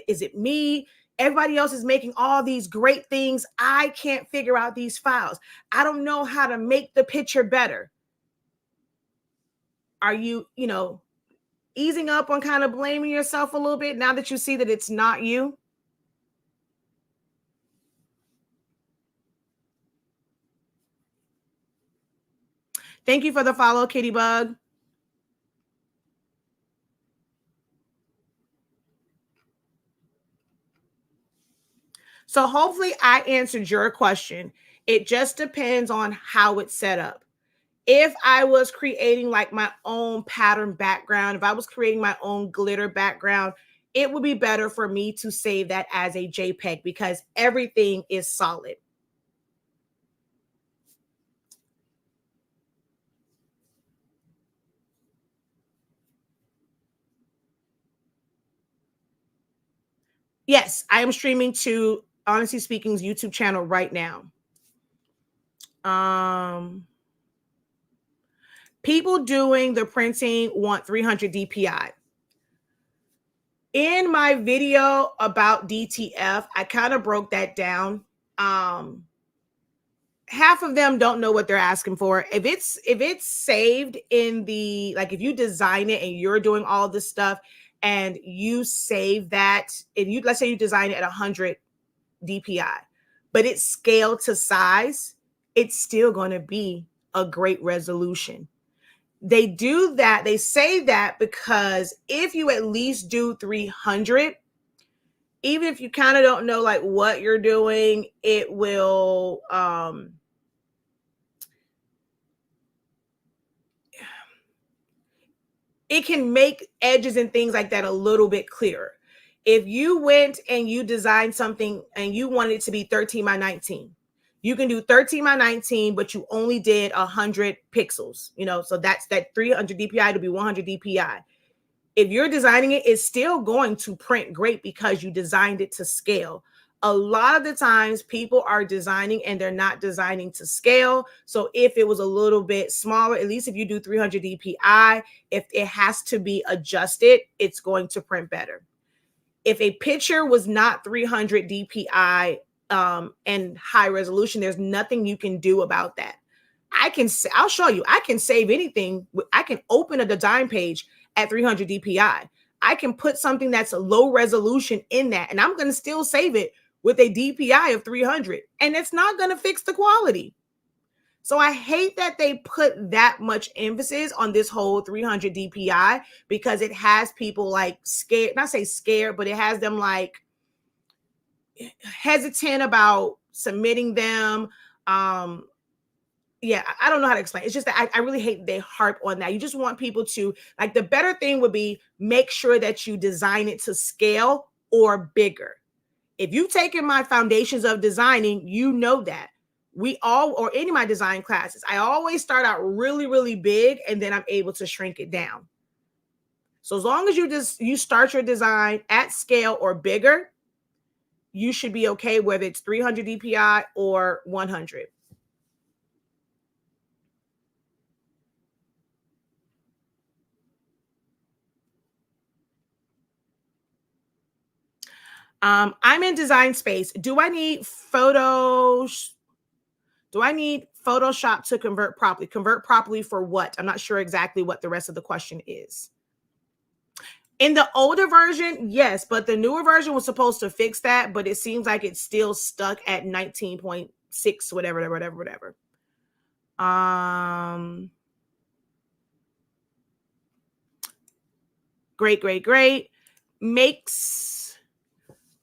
is it me? Everybody else is making all these great things. I can't figure out these files. I don't know how to make the picture better. Are you, easing up on kind of blaming yourself a little bit now that you see that it's not you? Thank you for the follow, Kitty Bug. So hopefully I answered your question. It just depends on how it's set up. If I was creating like my own pattern background, if I was creating my own glitter background, it would be better for me to save that as a JPEG because everything is solid. Yes, I am streaming to Honestly Speaking's YouTube channel right now. People doing the printing want 300 DPI. In my video about DTF, I kind of broke that down. Half of them don't know what they're asking for. If it's saved in the, like, if you design it and you're doing all this stuff and you save that, and you, let's say you design it at 100 DPI, but it's scaled to size, it's still going to be a great resolution. They do that, they say that because if you at least do 300, even if you kind of don't know like what you're doing, it will it can make edges and things like that a little bit clearer. If you went and you designed something and you wanted it to be 13 by 19, you can do 13 by 19, but you only did 100 pixels, so that's that 300 DPI to be 100 DPI. If you're designing it, it's still going to print great because you designed it to scale. A lot of the times people are designing and they're not designing to scale. So if it was a little bit smaller, at least if you do 300 DPI, if it has to be adjusted, it's going to print better. If a picture was not 300 DPI and high resolution, there's nothing you can do about that. I'll show you, I can save anything. I can open a design page at 300 DPI. I can put something that's a low resolution in that, and I'm going to still save it with a DPI of 300, and it's not going to fix the quality. So I hate that they put that much emphasis on this whole 300 DPI, because it has people like scared, not say scared, but it has them like hesitant about submitting them. Yeah, I don't know how to explain. It's just that I really hate they harp on that. You just want people to, like, the better thing would be make sure that you design it to scale or bigger. If you've taken my foundations of designing, you know that we all, or any of my design classes, I always start out really, really big, and then I'm able to shrink it down. So as long as you start your design at scale or bigger, you should be okay, whether it's 300 DPI or 100. I'm in design space. Do I need photos? Do I need Photoshop to convert properly? Convert properly for what? I'm not sure exactly what the rest of the question is. In the older version, yes, but the newer version was supposed to fix that, but it seems like it's still stuck at 19.6, whatever. Great. Makes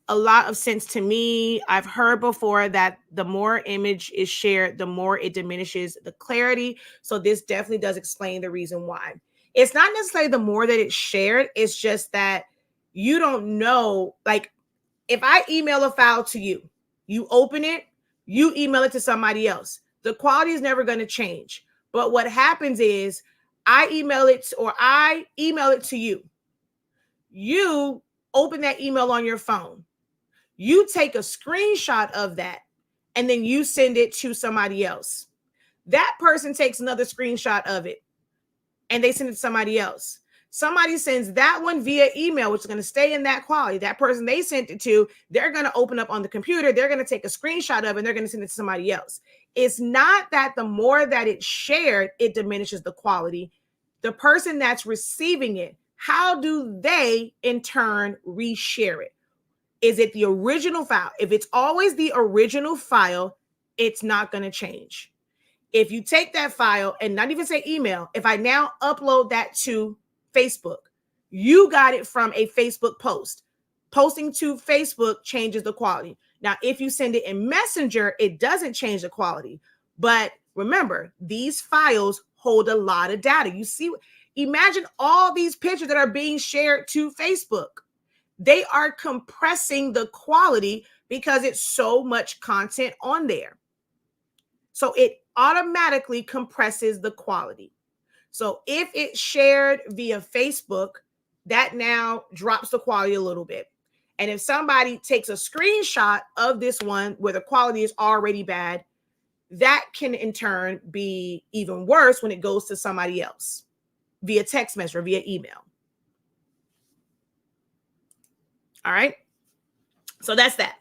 a lot of sense to me. I've heard before that the more image is shared, the more it diminishes the clarity. So this definitely does explain the reason why. It's not necessarily the more that it's shared, it's just that you don't know. Like, if I email a file to you, you open it, you email it to somebody else, the quality is never going to change. But what happens is I email it to you. You open that email on your phone. You take a screenshot of that, and then you send it to somebody else. That person takes another screenshot of it, and they send it to somebody else. Somebody sends that one via email, which is going to stay in that quality. That person they sent it to, they're going to open up on the computer. They're going to take a screenshot of it, and they're going to send it to somebody else. It's not that the more that it's shared, it diminishes the quality. The person that's receiving it, how do they in turn reshare it? Is it the original file? If it's always the original file, it's not going to change. If you take that file and not even say email, if I now upload that to Facebook, you got it from a Facebook post. Posting to Facebook changes the quality. Now, if you send it in Messenger, it doesn't change the quality. But remember, these files hold a lot of data. You see, imagine all these pictures that are being shared to Facebook. They are compressing the quality because it's so much content on there. So it automatically compresses the quality. So if it's shared via Facebook, that now drops the quality a little bit. And if somebody takes a screenshot of this one where the quality is already bad, that can in turn be even worse when it goes to somebody else via text message or via email. All right. So that's that.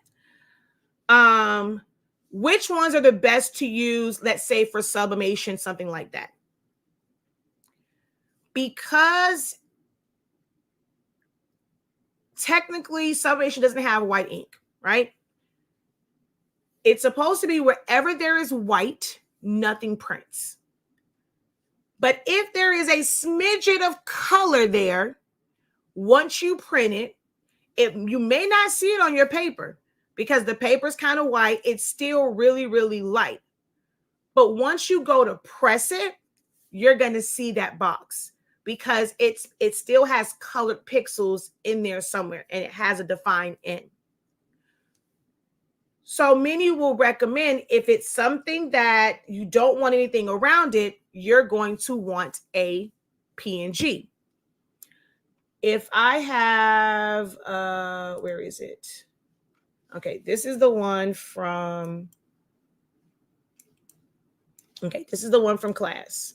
Which ones are the best to use, let's say, for sublimation, something like that? Because technically sublimation doesn't have white ink, right? It's supposed to be wherever there is white, nothing prints. But if there is a smidgen of color there, once you print it, you may not see it on your paper because the paper is kind of white. It's still really, really light. But once you go to press it, you're going to see that box because it still has colored pixels in there somewhere, and it has a defined end. So many will recommend, if it's something that you don't want anything around it, you're going to want a PNG. If I have, where is it? Okay, this is the one from, this is the one from class.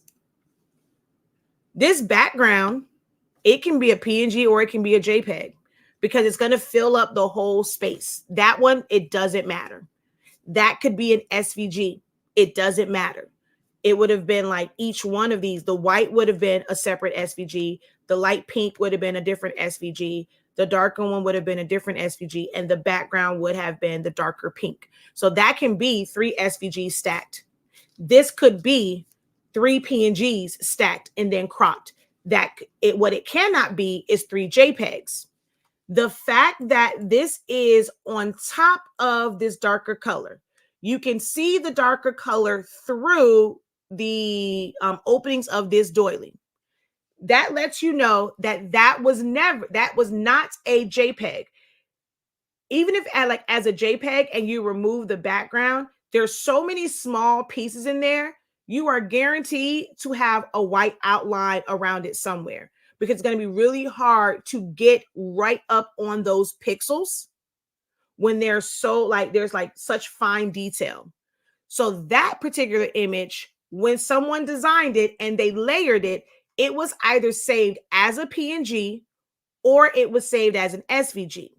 This background, it can be a PNG or it can be a JPEG because it's going to fill up the whole space. That one, it doesn't matter. That could be an SVG. It doesn't matter. It would have been like each one of these. The white would have been a separate SVG. The light pink would have been a different SVG. The darker one would have been a different SVG, and the background would have been the darker pink. So that can be 3 SVGs stacked. This could be 3 PNGs stacked and then cropped. What it cannot be is 3 JPEGs. The fact that this is on top of this darker color, you can see the darker color through the openings of this doily. That lets you know that that was not a JPEG. Even if as a JPEG and you remove the background, there's so many small pieces in there, you are guaranteed to have a white outline around it somewhere, because it's going to be really hard to get right up on those pixels when they're so there's such fine detail. So that particular image, when someone designed it and they layered it, it was either saved as a PNG or it was saved as an SVG.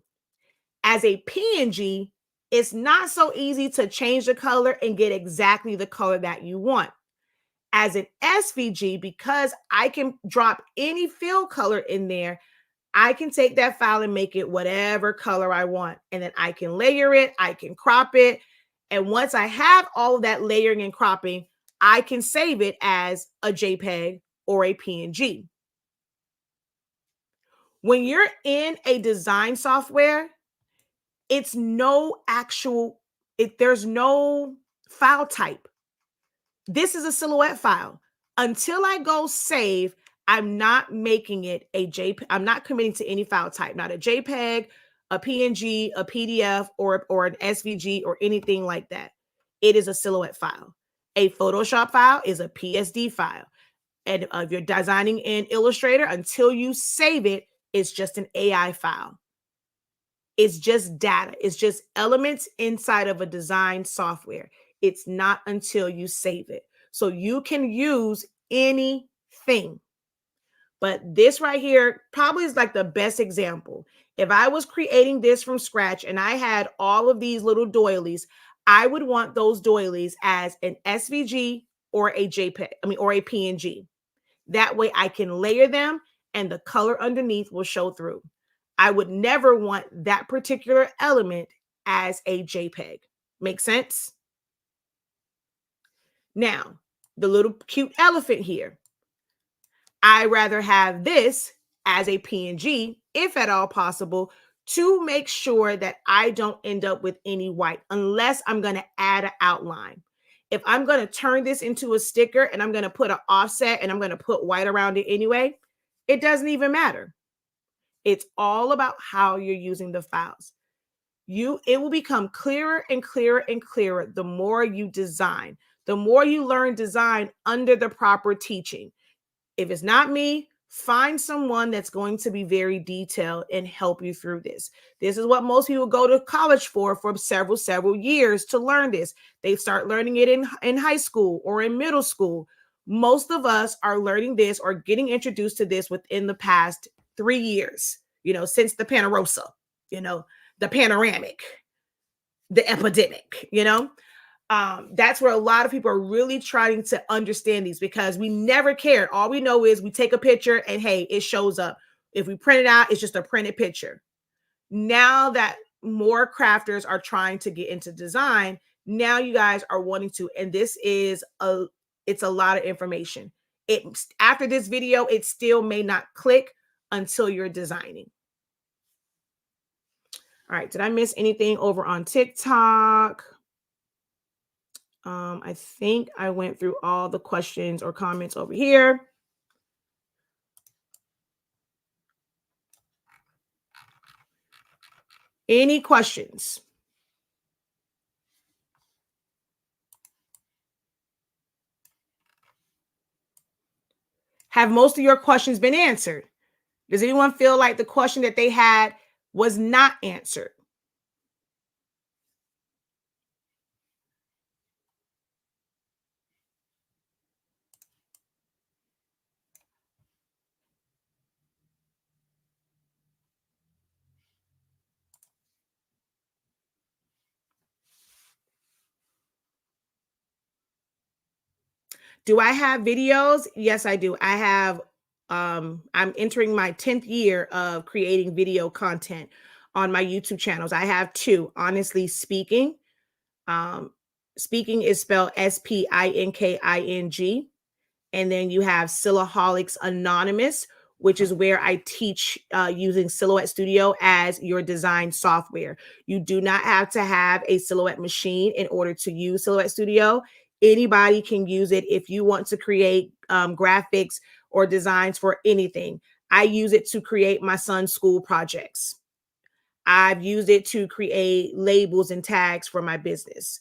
As a PNG, it's not so easy to change the color and get exactly the color that you want. As an SVG, because I can drop any fill color in there, I can take that file and make it whatever color I want. And then I can layer it, I can crop it. And once I have all of that layering and cropping, I can save it as a JPEG or a PNG. When you're in a design software, it's there's no file type. This is a silhouette file. Until I go save, I'm not making it a JPEG. I'm not committing to any file type, not a JPEG, a PNG, a PDF, or an SVG or anything like that. It is a silhouette file. A Photoshop file is a PSD file. And if you're designing in Illustrator, until you save it, it's just an AI file. It's just data. It's just elements inside of a design software. It's not until you save it. So you can use anything. But this right here probably is like the best example. If I was creating this from scratch and I had all of these little doilies, I would want those doilies as an SVG or a JPEG, or a PNG. That way I can layer them and the color underneath will show through. I would never want that particular element as a JPEG. Make sense? Now, the little cute elephant here. I rather have this as a PNG, if at all possible, to make sure that I don't end up with any white, unless I'm going to add an outline. If I'm going to turn this into a sticker and I'm going to put an offset and I'm going to put white around it anyway, it doesn't even matter. It's all about how you're using the files. It will become clearer and clearer and clearer the more you design, the more you learn design under the proper teaching. If it's not me, find someone that's going to be very detailed and help you through this. This is what most people go to college for several years to learn this. They start learning it in high school or in middle school. Most of us are learning this or getting introduced to this within the past 3 years, since the Panarosa, the panoramic, the epidemic, that's where a lot of people are really trying to understand these, because we never cared. All we know is we take a picture and hey, it shows up. If we print it out, it's just a printed picture. Now that more crafters are trying to get into design, now you guys are wanting to, and it's a lot of information. After this video, it still may not click until you're designing. All right, did I miss anything over on TikTok? I think I went through all the questions or comments over here. Any questions? Have most of your questions been answered? Does anyone feel like the question that they had was not answered? Do I have videos? Yes, I do. I have I'm entering my 10th year of creating video content on my YouTube channels. I have two, honestly speaking. Um, Speaking is spelled SPINKING. And then you have Silaholics Anonymous, which is where I teach using Silhouette Studio as your design software. You do not have to have a Silhouette machine in order to use Silhouette Studio. Anybody can use it if you want to create graphics or designs for anything. I use it to create my son's school projects. I've used it to create labels and tags for my business.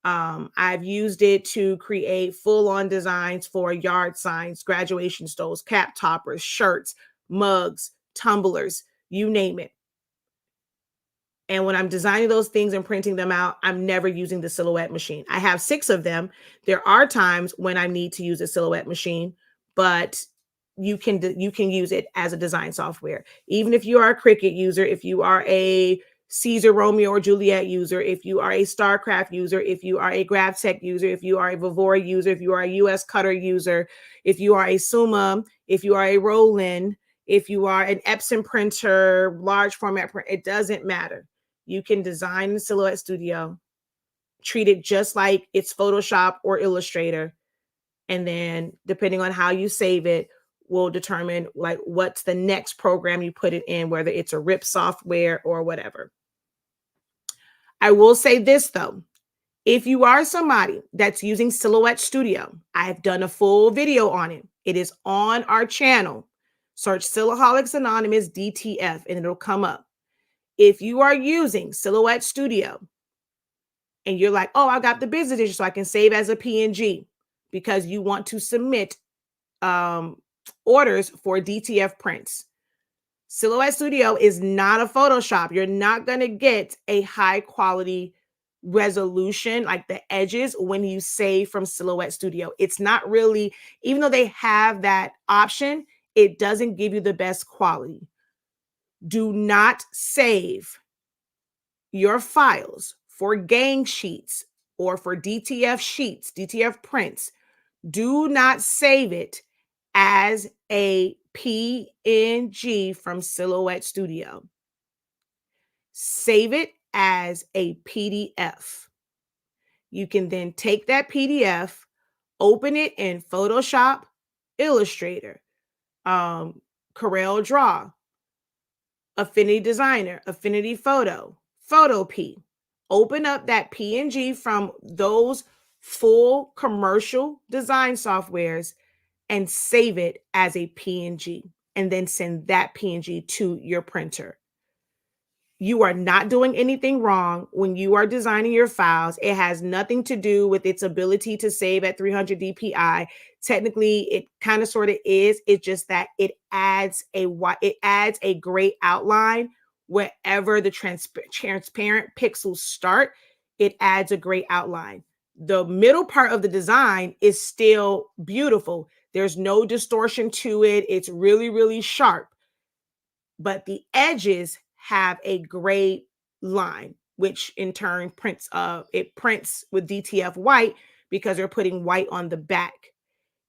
I've used it to create full-on designs for yard signs, graduation stoles, cap toppers, shirts, mugs, tumblers, you name it. And when I'm designing those things and printing them out, I'm never using the Silhouette machine. I have 6 of them. There are times when I need to use a Silhouette machine, but you can use it as a design software. Even if you are a Cricut user, if you are a Caesar Romeo or Juliet user, if you are a StarCraft user, if you are a GravTech user, if you are a Vivora user, if you are a US Cutter user, if you are a Suma, if you are a Roland, if you are an Epson printer, large format print, it doesn't matter. You can design in Silhouette Studio, treat it just like it's Photoshop or Illustrator. And then depending on how you save it will determine like what's the next program you put it in, whether it's a RIP software or whatever. I will say this though, if you are somebody that's using Silhouette Studio, I've done a full video on it. It is on our channel. Search Silaholics Anonymous DTF and it'll come up. If you are using Silhouette Studio and you're like, oh, I got the business edition so I can save as a PNG because you want to submit orders for DTF prints. Silhouette Studio is not a Photoshop. You're not going to get a high quality resolution like the edges when you save from Silhouette Studio. It's not really, even though they have that option, it doesn't give you the best quality. Do not save your files for gang sheets or for DTF sheets, DTF prints. Do not save it as a PNG from Silhouette Studio. Save it as a PDF. You can then take that PDF, open it in Photoshop, Illustrator, Corel Draw, Affinity Designer, Affinity Photo, Photopea. Open up that PNG from those full commercial design softwares and save it as a PNG and then send that PNG to your printer. You are not doing anything wrong when you are designing your files. It has nothing to do with its ability to save at 300 DPI. Technically, it kind of sort of is. It's just that it adds a great outline wherever the transparent pixels start. It adds a great outline. The middle part of the design is still beautiful. There's no distortion to it. It's really, really sharp. But the edges have a gray line, which in turn prints with DTF white because they're putting white on the back.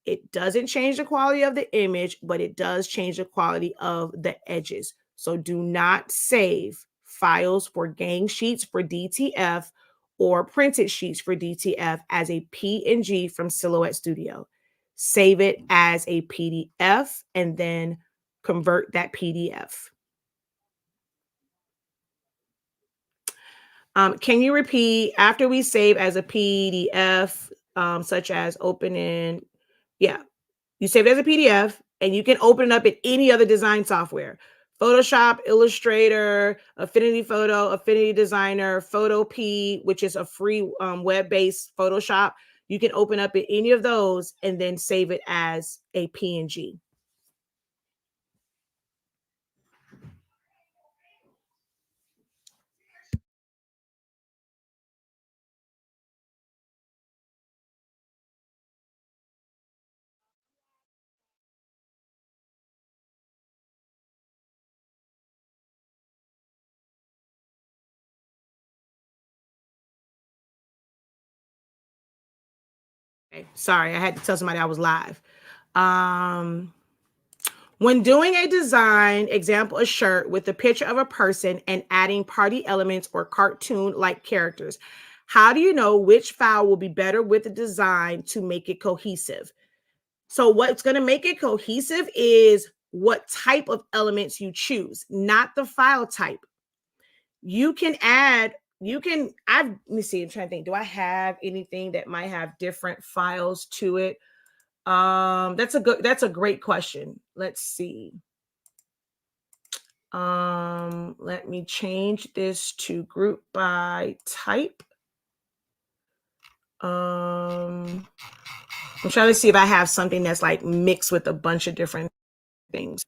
It doesn't change the quality of the image, but it does change the quality of the edges. So do not save files for gang sheets for DTF or printed sheets for DTF as a PNG from Silhouette Studio. Save it as a PDF and then convert that PDF. Can you repeat after we save as a PDF, such as opening? Yeah, you save it as a PDF and you can open it up in any other design software. Photoshop, Illustrator, Affinity Photo, Affinity Designer, Photopea, which is a free web-based Photoshop. You can open up in any of those and then save it as a PNG. Okay, sorry, I had to tell somebody I was live. When doing a design, example, a shirt with a picture of a person and adding party elements or cartoon-like characters, how do you know which file will be better with the design to make it cohesive? So what's going to make it cohesive is what type of elements you choose, not the file type. You can add, let me see, I'm trying to think. Do I have anything that might have different files to it? That's a great question. Let's see. Let me change this to group by type. I'm trying to see if I have something that's like mixed with a bunch of different things.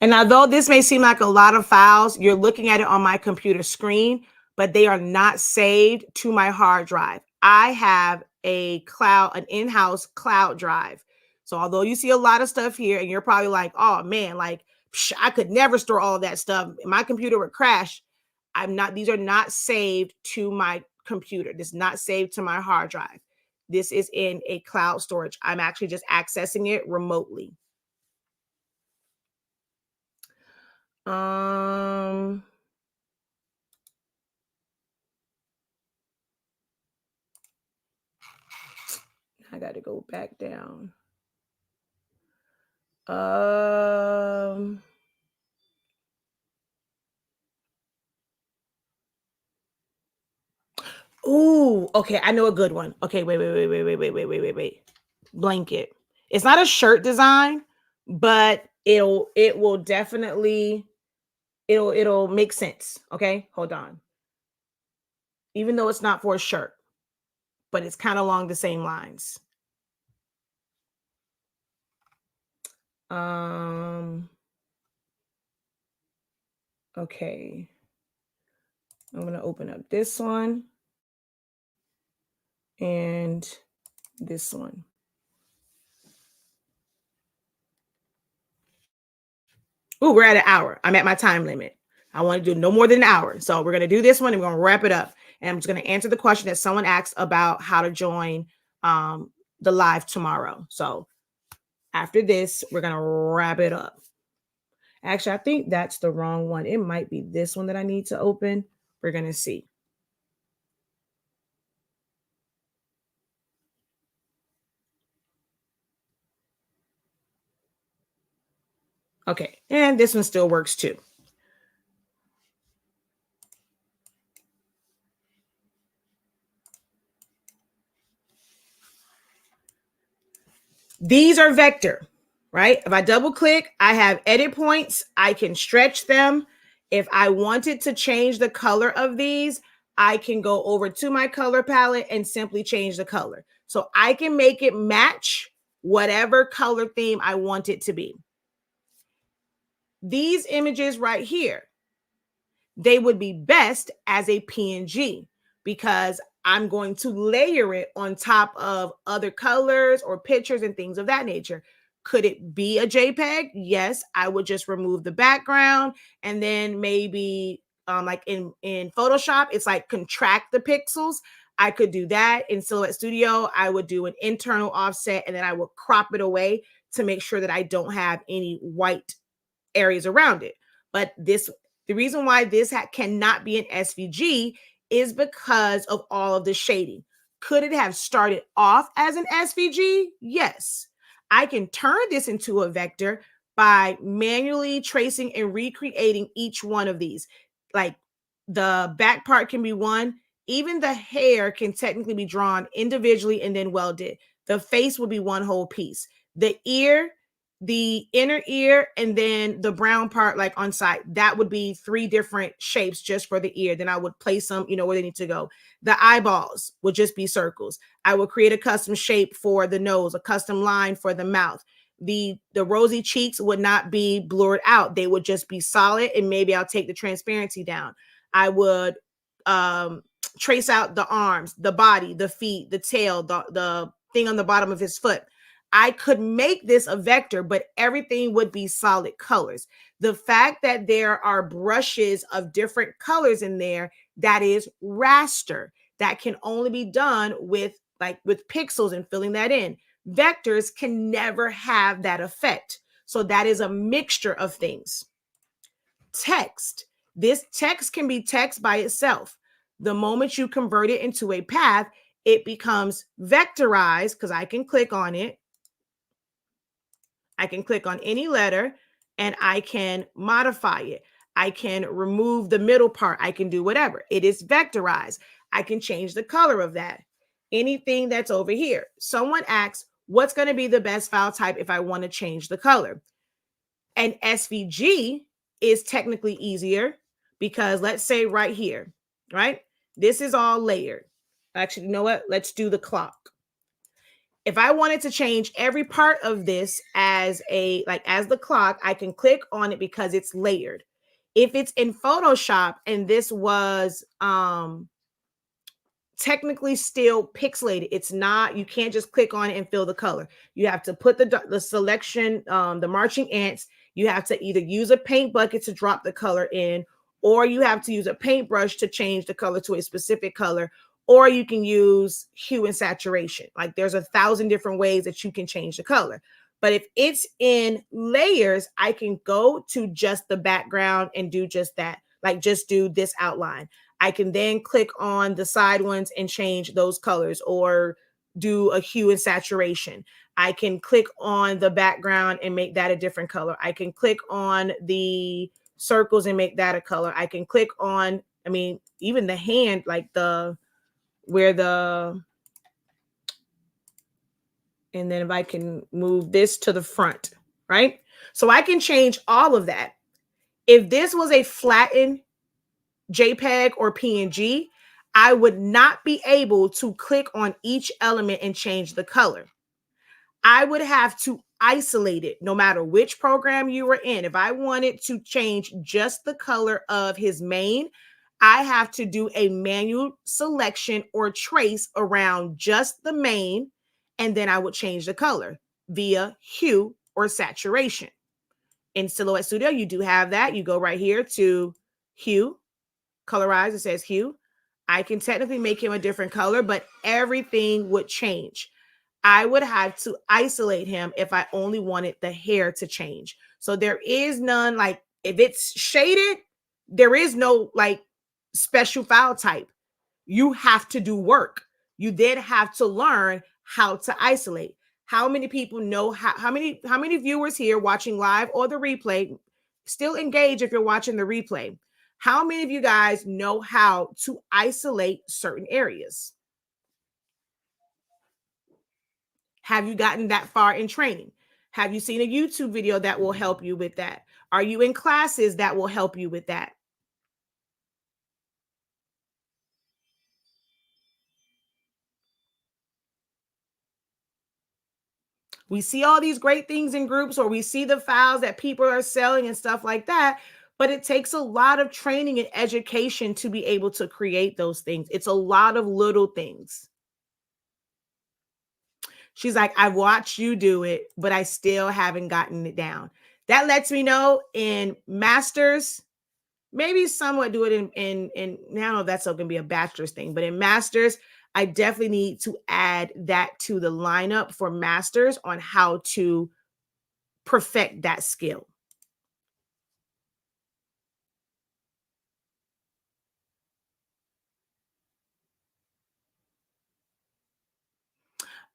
And although this may seem like a lot of files, you're looking at it on my computer screen, but they are not saved to my hard drive. I have an in-house cloud drive. So although you see a lot of stuff here and you're probably like, oh man, like I could never store all of that stuff. My computer would crash. These are not saved to my computer. This is not saved to my hard drive. This is in a cloud storage. I'm actually just accessing it remotely. I got to go back down. Ooh, okay, I know a good one. Okay, wait. Blanket. It's not a shirt design, but it'll make sense. Okay, hold on. Even though it's not for a shirt, but it's kind of along the same lines. Okay. I'm going to open up this one and this one. Ooh, we're at an hour. I'm at my time limit. I want to do no more than an hour. So we're going to do this one and we're going to wrap it up. And I'm just going to answer the question that someone asked about how to join the live tomorrow. So after this, we're going to wrap it up. Actually, I think that's the wrong one. It might be this one that I need to open. We're going to see. Okay, and this one still works too. These are vector, right? If I double click, I have edit points. I can stretch them. If I wanted to change the color of these, I can go over to my color palette and simply change the color. So I can make it match whatever color theme I want it to be. These images right here, they would be best as a PNG because I'm going to layer it on top of other colors or pictures and things of that nature. Could it be a JPEG? Yes, I would just remove the background and then maybe like in Photoshop, it's like contract the pixels. I could do that. In Silhouette Studio, I would do an internal offset and then I would crop it away to make sure that I don't have any white areas around it. But the reason why this cannot be an SVG is because of all of the shading. Could it have started off as an SVG? Yes. I can turn this into a vector by manually tracing and recreating each one of these. Like the back part can be one. Even the hair can technically be drawn individually and then welded. The face will be one whole piece. The ear, the inner ear, and then the brown part like on side, that would be 3 different shapes just for the ear. Then I would place them, where they need to go. The eyeballs would just be circles. I would create a custom shape for the nose, a custom line for the mouth. The rosy cheeks would not be blurred out. They would just be solid, and maybe I'll take the transparency down. I would trace out the arms, the body, the feet, the tail, the thing on the bottom of his foot. I could make this a vector, but everything would be solid colors. The fact that there are brushes of different colors in there, that is raster. That can only be done with pixels and filling that in. Vectors can never have that effect. So that is a mixture of things. Text. This text can be text by itself. The moment you convert it into a path, it becomes vectorized because I can click on it. I can click on any letter and I can modify it. I can remove the middle part. I can do whatever. It is vectorized. I can change the color of that. Anything that's over here. Someone asks, what's going to be the best file type if I want to change the color? And SVG is technically easier because let's say right here, right? This is all layered. Actually, you know what? Let's do the clock. If I wanted to change every part of this as the clock, I can click on it because it's layered. If it's in Photoshop and this was technically still pixelated, it's not, you can't just click on it and fill the color. You have to put the selection, the marching ants, you have to either use a paint bucket to drop the color in, or you have to use a paintbrush to change the color to a specific color, or you can use hue and saturation. Like there's 1,000 different ways that you can change the color. But if it's in layers, I can go to just the background and do just that, like just do this outline. I can then click on the side ones and change those colors or do a hue and saturation. I can click on the background and make that a different color. I can click on the circles and make that a color. I can click on, I mean, even the hand, like and then if I can move this to the front, right? So I can change all of that. If this was a flattened JPEG or PNG, I would not be able to click on each element and change the color. I would have to isolate it no matter which program you were in. If I wanted to change just the color of his mane, I have to do a manual selection or trace around just the mane, and then I would change the color via hue or saturation. In Silhouette Studio, you do have that. You go right here to hue, colorize, it says hue. I can technically make him a different color, but everything would change. I would have to isolate him if I only wanted the hair to change. So there is none, like if it's shaded, there is no like special file type. You have to do work. You then have to learn how to isolate. How many people know how many viewers here watching live or the replay still engage if you're watching the replay? How many of you guys know how to isolate certain areas? Have you gotten that far in training? Have you seen a YouTube video that will help you with that? Are you in classes that will help you with that? We see all these great things in groups, or we see the files that people are selling and stuff like that. But it takes a lot of training and education to be able to create those things. It's a lot of little things. She's like, I watched you do it, but I still haven't gotten it down. That lets me know in masters, maybe somewhat do it in I don't know if that's going to be a bachelor's thing, but in masters, I definitely need to add that to the lineup for masters on how to perfect that skill.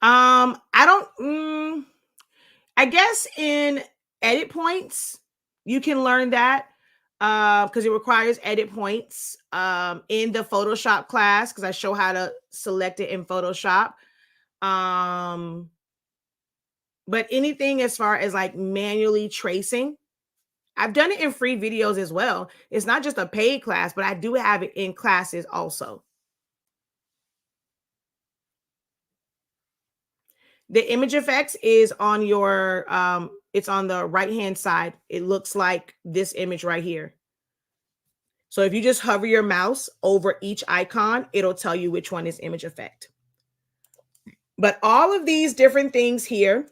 I guess in edit points, you can learn that because it requires edit points in the Photoshop class because I show how to select it in Photoshop. But anything as far as like manually tracing, I've done it in free videos as well. It's not just a paid class, but I do have it in classes also. The image effects is on your, it's on the right-hand side. It looks like this image right here. So if you just hover your mouse over each icon, it'll tell you which one is image effect. But all of these different things here.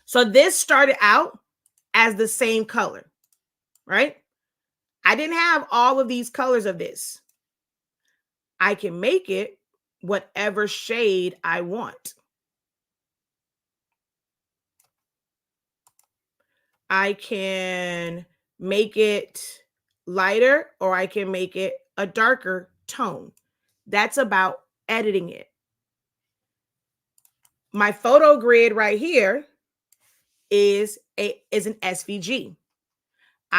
So this started out as the same color, right? I didn't have all of these colors of this. I can make it whatever shade I want. I can make it lighter or I can make it a darker tone. That's about editing it. My photo grid right here is an SVG.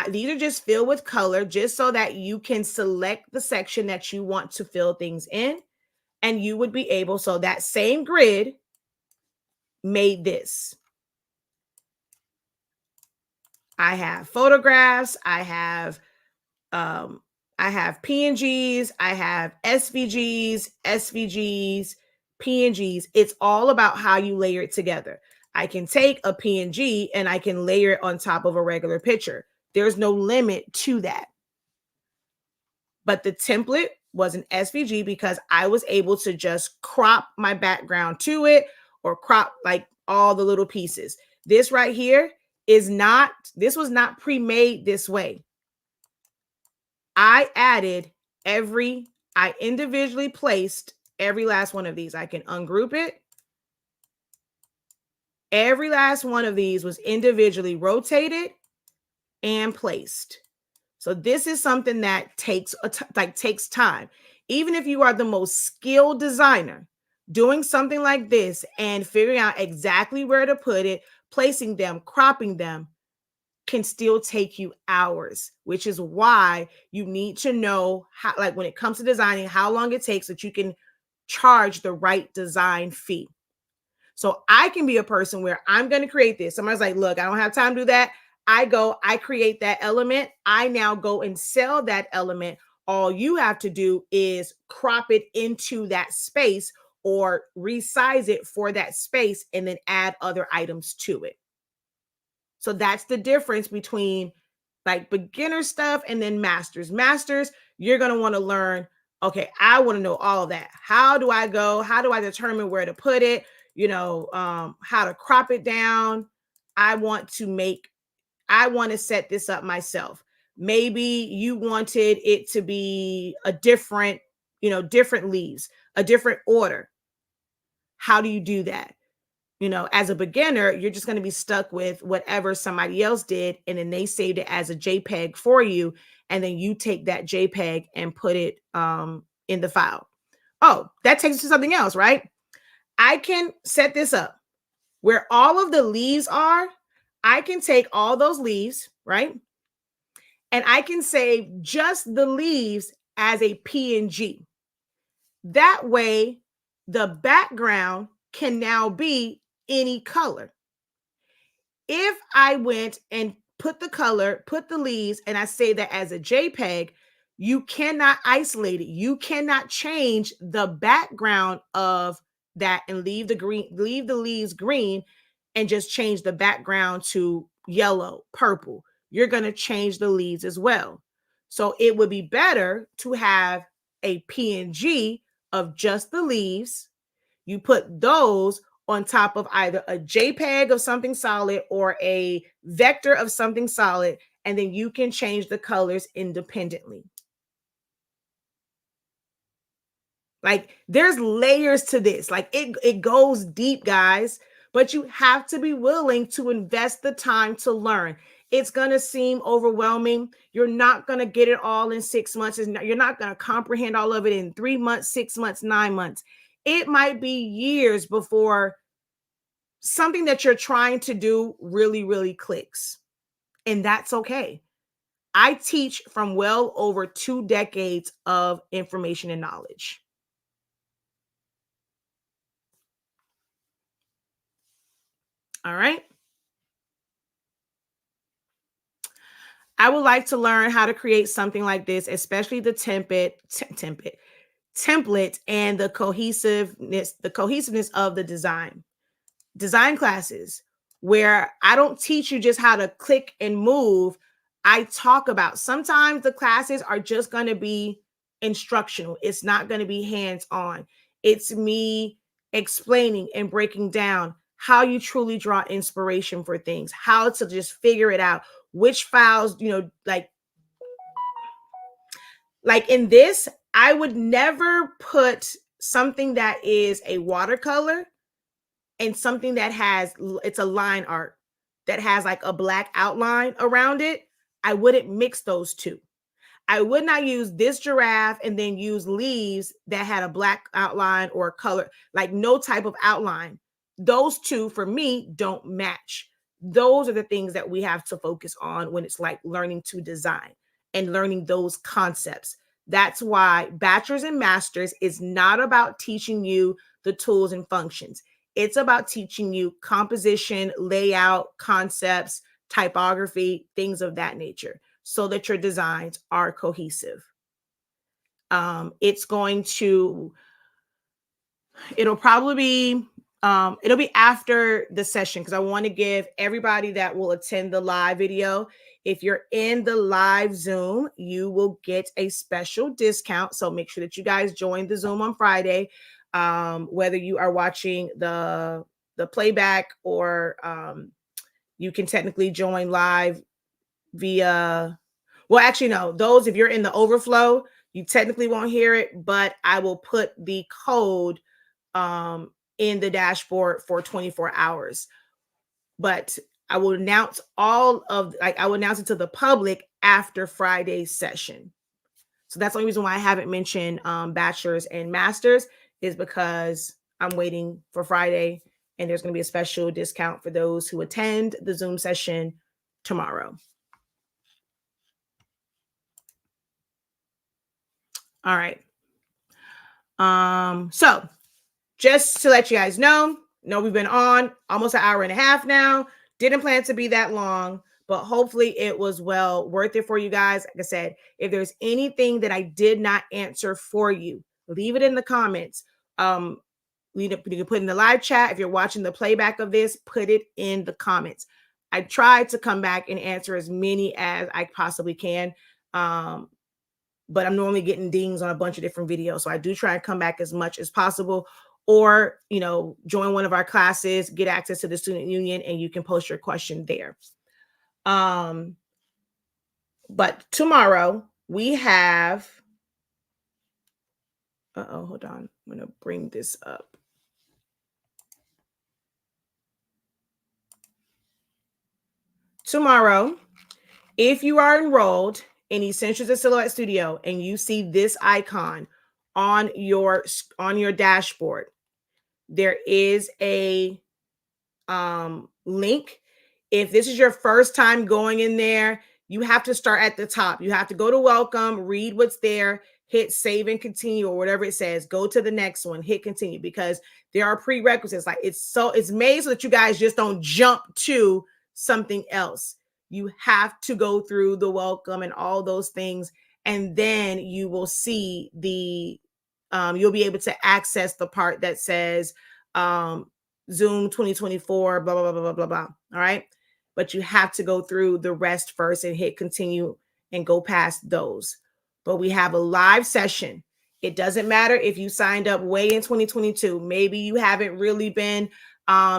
These are just filled with color just so that you can select the section that you want to fill things in, and you would be able, so that same grid made this. I have photographs, I have PNGs, I have SVGs, PNGs. It's all about how you layer it together. I can take a PNG and I can layer it on top of a regular picture. There's no limit to that. But the template was an SVG because I was able to just crop my background to it or crop like all the little pieces. This right here is not, this was not pre-made this way. I individually placed every last one of these. I can ungroup it. Every last one of these was individually rotated and placed. So this is something that takes time. Even if you are the most skilled designer, doing something like this and figuring out exactly where to put it, placing them, cropping them, can still take you hours, which is why you need to know how, like when it comes to designing, how long it takes that you can charge the right design fee. So I can be a person where I'm going to create this. Somebody's like, look, I don't have time to do that. I create that element. I now go and sell that element. All you have to do is crop it into that space or resize it for that space and then add other items to it. So that's the difference between like beginner stuff and then masters. Masters, you're going to want to learn, okay, I want to know all of that. How do I go? How do I determine where to put it? How to crop it down. I want to set this up myself. Maybe you wanted it to be a different leaves, a different order. How do you do that? As a beginner, you're just going to be stuck with whatever somebody else did, and then they saved it as a JPEG for you, and then you take that JPEG and put it in the file. Oh, that takes us to something else, right? I can set this up where all of the leaves are. I can take all those leaves, right? And I can save just the leaves as a PNG. That way, the background can now be any color. If I went and put the leaves, and I say that as a JPEG, you cannot isolate it. You cannot change the background of that and leave the leaves green and just change the background to yellow, purple. You're going to change the leaves as well. So it would be better to have a PNG of just the leaves. You put those on top of either a JPEG of something solid or a vector of something solid, and then you can change the colors independently. Like there's layers to this. Like it goes deep, guys, but you have to be willing to invest the time to learn. It's going to seem overwhelming. You're not going to get it all in 6 months. You're not going to comprehend all of it in 3 months, 6 months, 9 months. It might be years before something that you're trying to do really, really clicks. And that's okay. I teach from well over 2 decades of information and knowledge. All right. I would like to learn how to create something like this, especially the template and the cohesiveness of the design classes, where I don't teach you just how to click and move. I talk about. Sometimes the classes are just going to be instructional. It's not going to be hands-on. It's me explaining and breaking down how you truly draw inspiration for things, how to just figure it out, which files, like in this, I would never put something that is a watercolor and something that has, it's a line art that has like a black outline around it. I wouldn't mix those two. I would not use this giraffe and then use leaves that had a black outline or color, like no type of outline. Those two for me don't match. Those are the things that we have to focus on when it's like learning to design and learning those concepts. That's why bachelor's and master's is not about teaching you the tools and functions. It's about teaching you composition, layout, concepts, typography, things of that nature, so that your designs are cohesive. It's going to, it'll probably be, it'll be after the session because I want to give everybody that will attend the live video. If you're in the live Zoom, you will get a special discount. So make sure that you guys join the Zoom on Friday, whether you are watching the playback or you can technically join live via, well, actually, no, those, if you're in the overflow, you technically won't hear it, but I will put the code in the dashboard for 24 hours. But I will announce I will announce it to the public after Friday's session. So that's the only reason why I haven't mentioned bachelor's and master's, is because I'm waiting for Friday and there's going to be a special discount for those who attend the Zoom session tomorrow. All right. So just to let you guys know, we've been on almost an hour and a half now. Didn't plan to be that long, but hopefully it was well worth it for you guys. Like I said, if there's anything that I did not answer for you, leave it in the comments. You can put in the live chat. If you're watching the playback of this, put it in the comments. I tried to come back and answer as many as I possibly can. But I'm normally getting dings on a bunch of different videos. So I do try and come back as much as possible, or, join one of our classes, get access to the student union, and you can post your question there. But tomorrow we have, hold on. I'm going to bring this up. Tomorrow, if you are enrolled in Essentials of Silhouette Studio and you see this icon on your dashboard, there is a link. If this is your first time going in there, you have to start at the top. You have to go to welcome, read what's there, hit save and continue, or whatever it says. Go to the next one, hit continue, because there are prerequisites. Like it's made so that you guys just don't jump to something else. You have to go through the welcome and all those things, and then you will see the you'll be able to access the part that says Zoom 2024, blah, blah, blah, blah, blah, blah. All right. But you have to go through the rest first and hit continue and go past those. But we have a live session. It doesn't matter if you signed up way in 2022. Maybe you haven't really been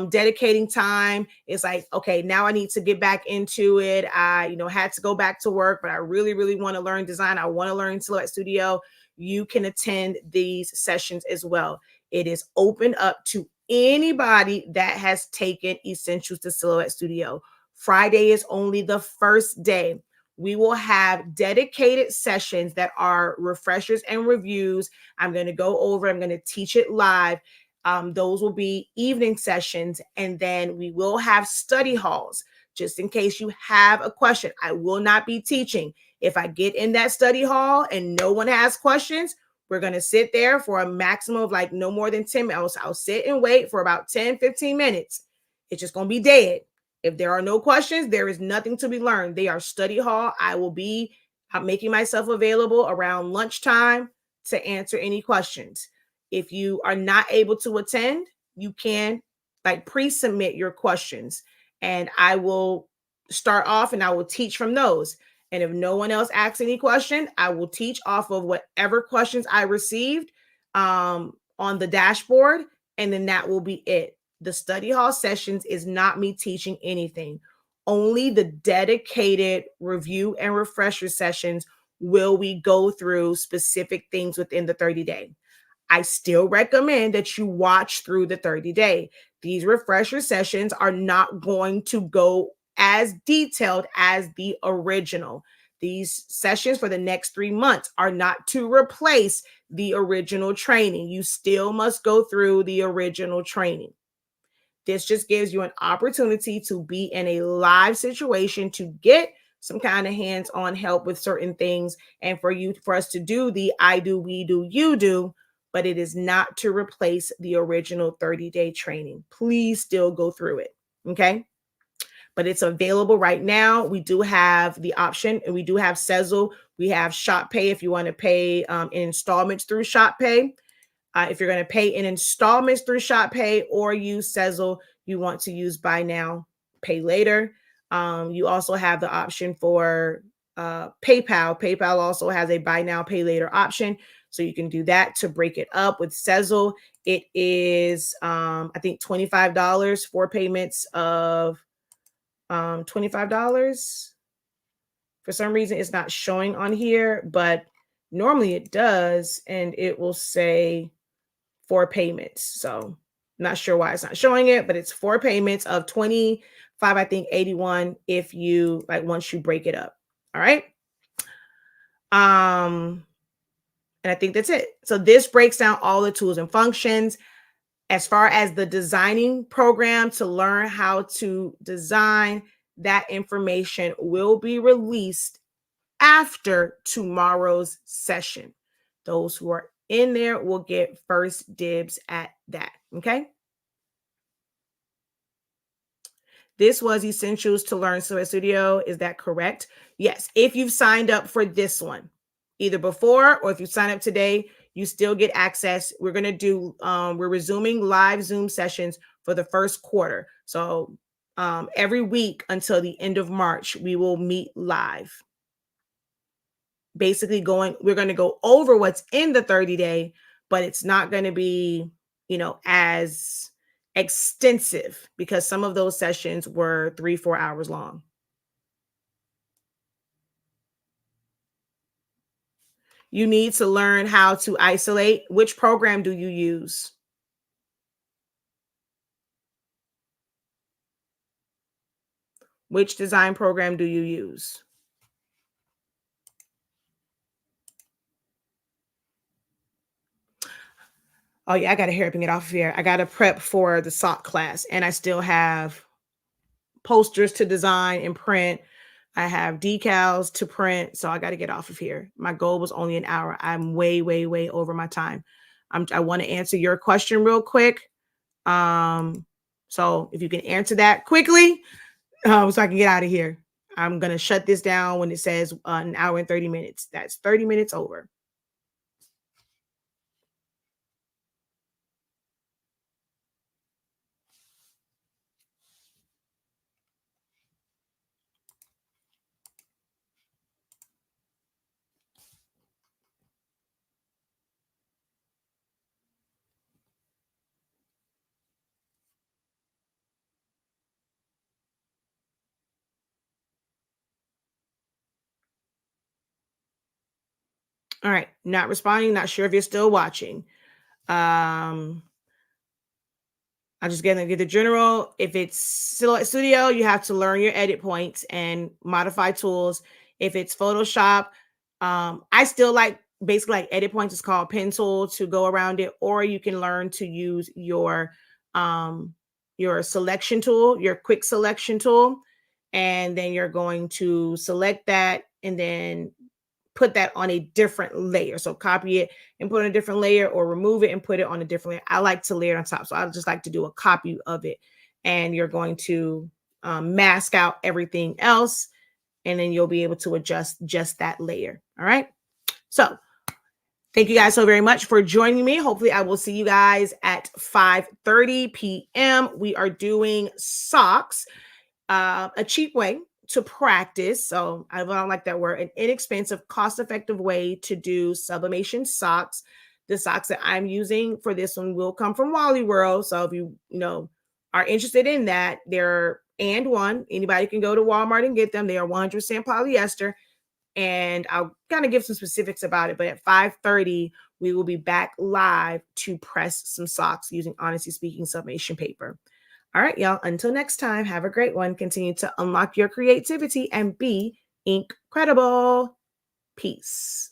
dedicating time. It's like, okay, now I need to get back into it. I, had to go back to work, but I really, really want to learn design. I want to learn Silhouette Studio. You can attend these sessions as well. It is open up to anybody that has taken Essentials to Silhouette Studio. Friday is only the first day. We will have dedicated sessions that are refreshers and reviews. I'm going to go over, I'm going to teach it live. Those will be evening sessions. And then we will have study halls, just in case you have a question. I will not be teaching. If I get in that study hall and no one has questions, we're going to sit there for a maximum of like no more than 10 minutes. I'll sit and wait for about 10, 15 minutes. It's just going to be dead. If there are no questions, there is nothing to be learned. They are study hall. I will be making myself available around lunchtime to answer any questions. If you are not able to attend, you can like pre-submit your questions and I will start off and I will teach from those. And if no one else asks any question, I will teach off of whatever questions I received on the dashboard. And then that will be it. The study hall sessions is not me teaching anything. Only the dedicated review and refresher sessions will we go through specific things within the 30-day. I still recommend that you watch through the 30-day. These refresher sessions are not going to go as detailed as the original. These sessions for the next 3 months are not to replace the original training. You still must go through the original training. This just gives you an opportunity to be in a live situation to get some kind of hands-on help with certain things, and for us to do the I do, we do, you do, but it is not to replace the original 30-day training. Please still go through it, okay? But it's available right now. We do have the option, and we do have Sezzle. We have Shop Pay if you want to pay in installments through Shop Pay. If you're going to pay in installments through Shop Pay or use Sezzle, you want to use Buy Now, Pay Later. You also have the option for PayPal. PayPal also has a Buy Now, Pay Later option. So you can do that to break it up. With Sezzle, it is, I think, $25 for payments of $25. For some reason, it's not showing on here, but normally it does. And it will say 4 payments. So not sure why it's not showing it, but it's 4 payments of 25, I think 81 if you once you break it up. All right. And I think that's it. So this breaks down all the tools and functions. As far as the designing program to learn how to design, that information will be released after tomorrow's session. Those who are in there will get first dibs at that. Okay. This was Essentials to Learn Silhouette Studio. Is that correct? Yes. If you've signed up for this one, either before or if you sign up today, you still get access. We're going to do, we're resuming live Zoom sessions for the first quarter. So every week until the end of March, we will meet live. Basically we're going to go over what's in the 30-day, but it's not going to be, as extensive because some of those sessions were 3-4 hours long. You need to learn how to isolate. Which program do you use? Which design program do you use? Oh yeah, I got to hurry up and get off of here. I got to prep for the SOC class, and I still have posters to design and print. I have decals to print, so I got to get off of here. My goal was only an hour. I'm way, way, way over my time. I want to answer your question real quick. So if you can answer that quickly, so I can get out of here. I'm going to shut this down when it says an hour and 30 minutes. That's 30 minutes over. All right. Not responding. Not sure if you're still watching. I'm just going to get the general. If it's Silhouette Studio, you have to learn your edit points and modify tools. If it's Photoshop, I still basically like edit points is called pen tool to go around it, or you can learn to use your selection tool, your quick selection tool. And then you're going to select that and then put that on a different layer. So copy it and put on a different layer, or remove it and put it on a different layer. I like to layer on top. So I just like to do a copy of it. And you're going to mask out everything else. And then you'll be able to adjust just that layer. All right. So thank you guys so very much for joining me. Hopefully I will see you guys at 5:30 p.m. We are doing socks, a cheap way to practice, so I don't like that word, an inexpensive, cost-effective way to do sublimation socks. The socks that I'm using for this one will come from Wally World. So if you are interested in that, they're anybody can go to Walmart and get them. They are 100% polyester. And I'll kind of give some specifics about it. But at 5:30, we will be back live to press some socks using Honestly Speaking sublimation paper. All right, y'all. Until next time, have a great one. Continue to unlock your creativity and be incredible. Peace.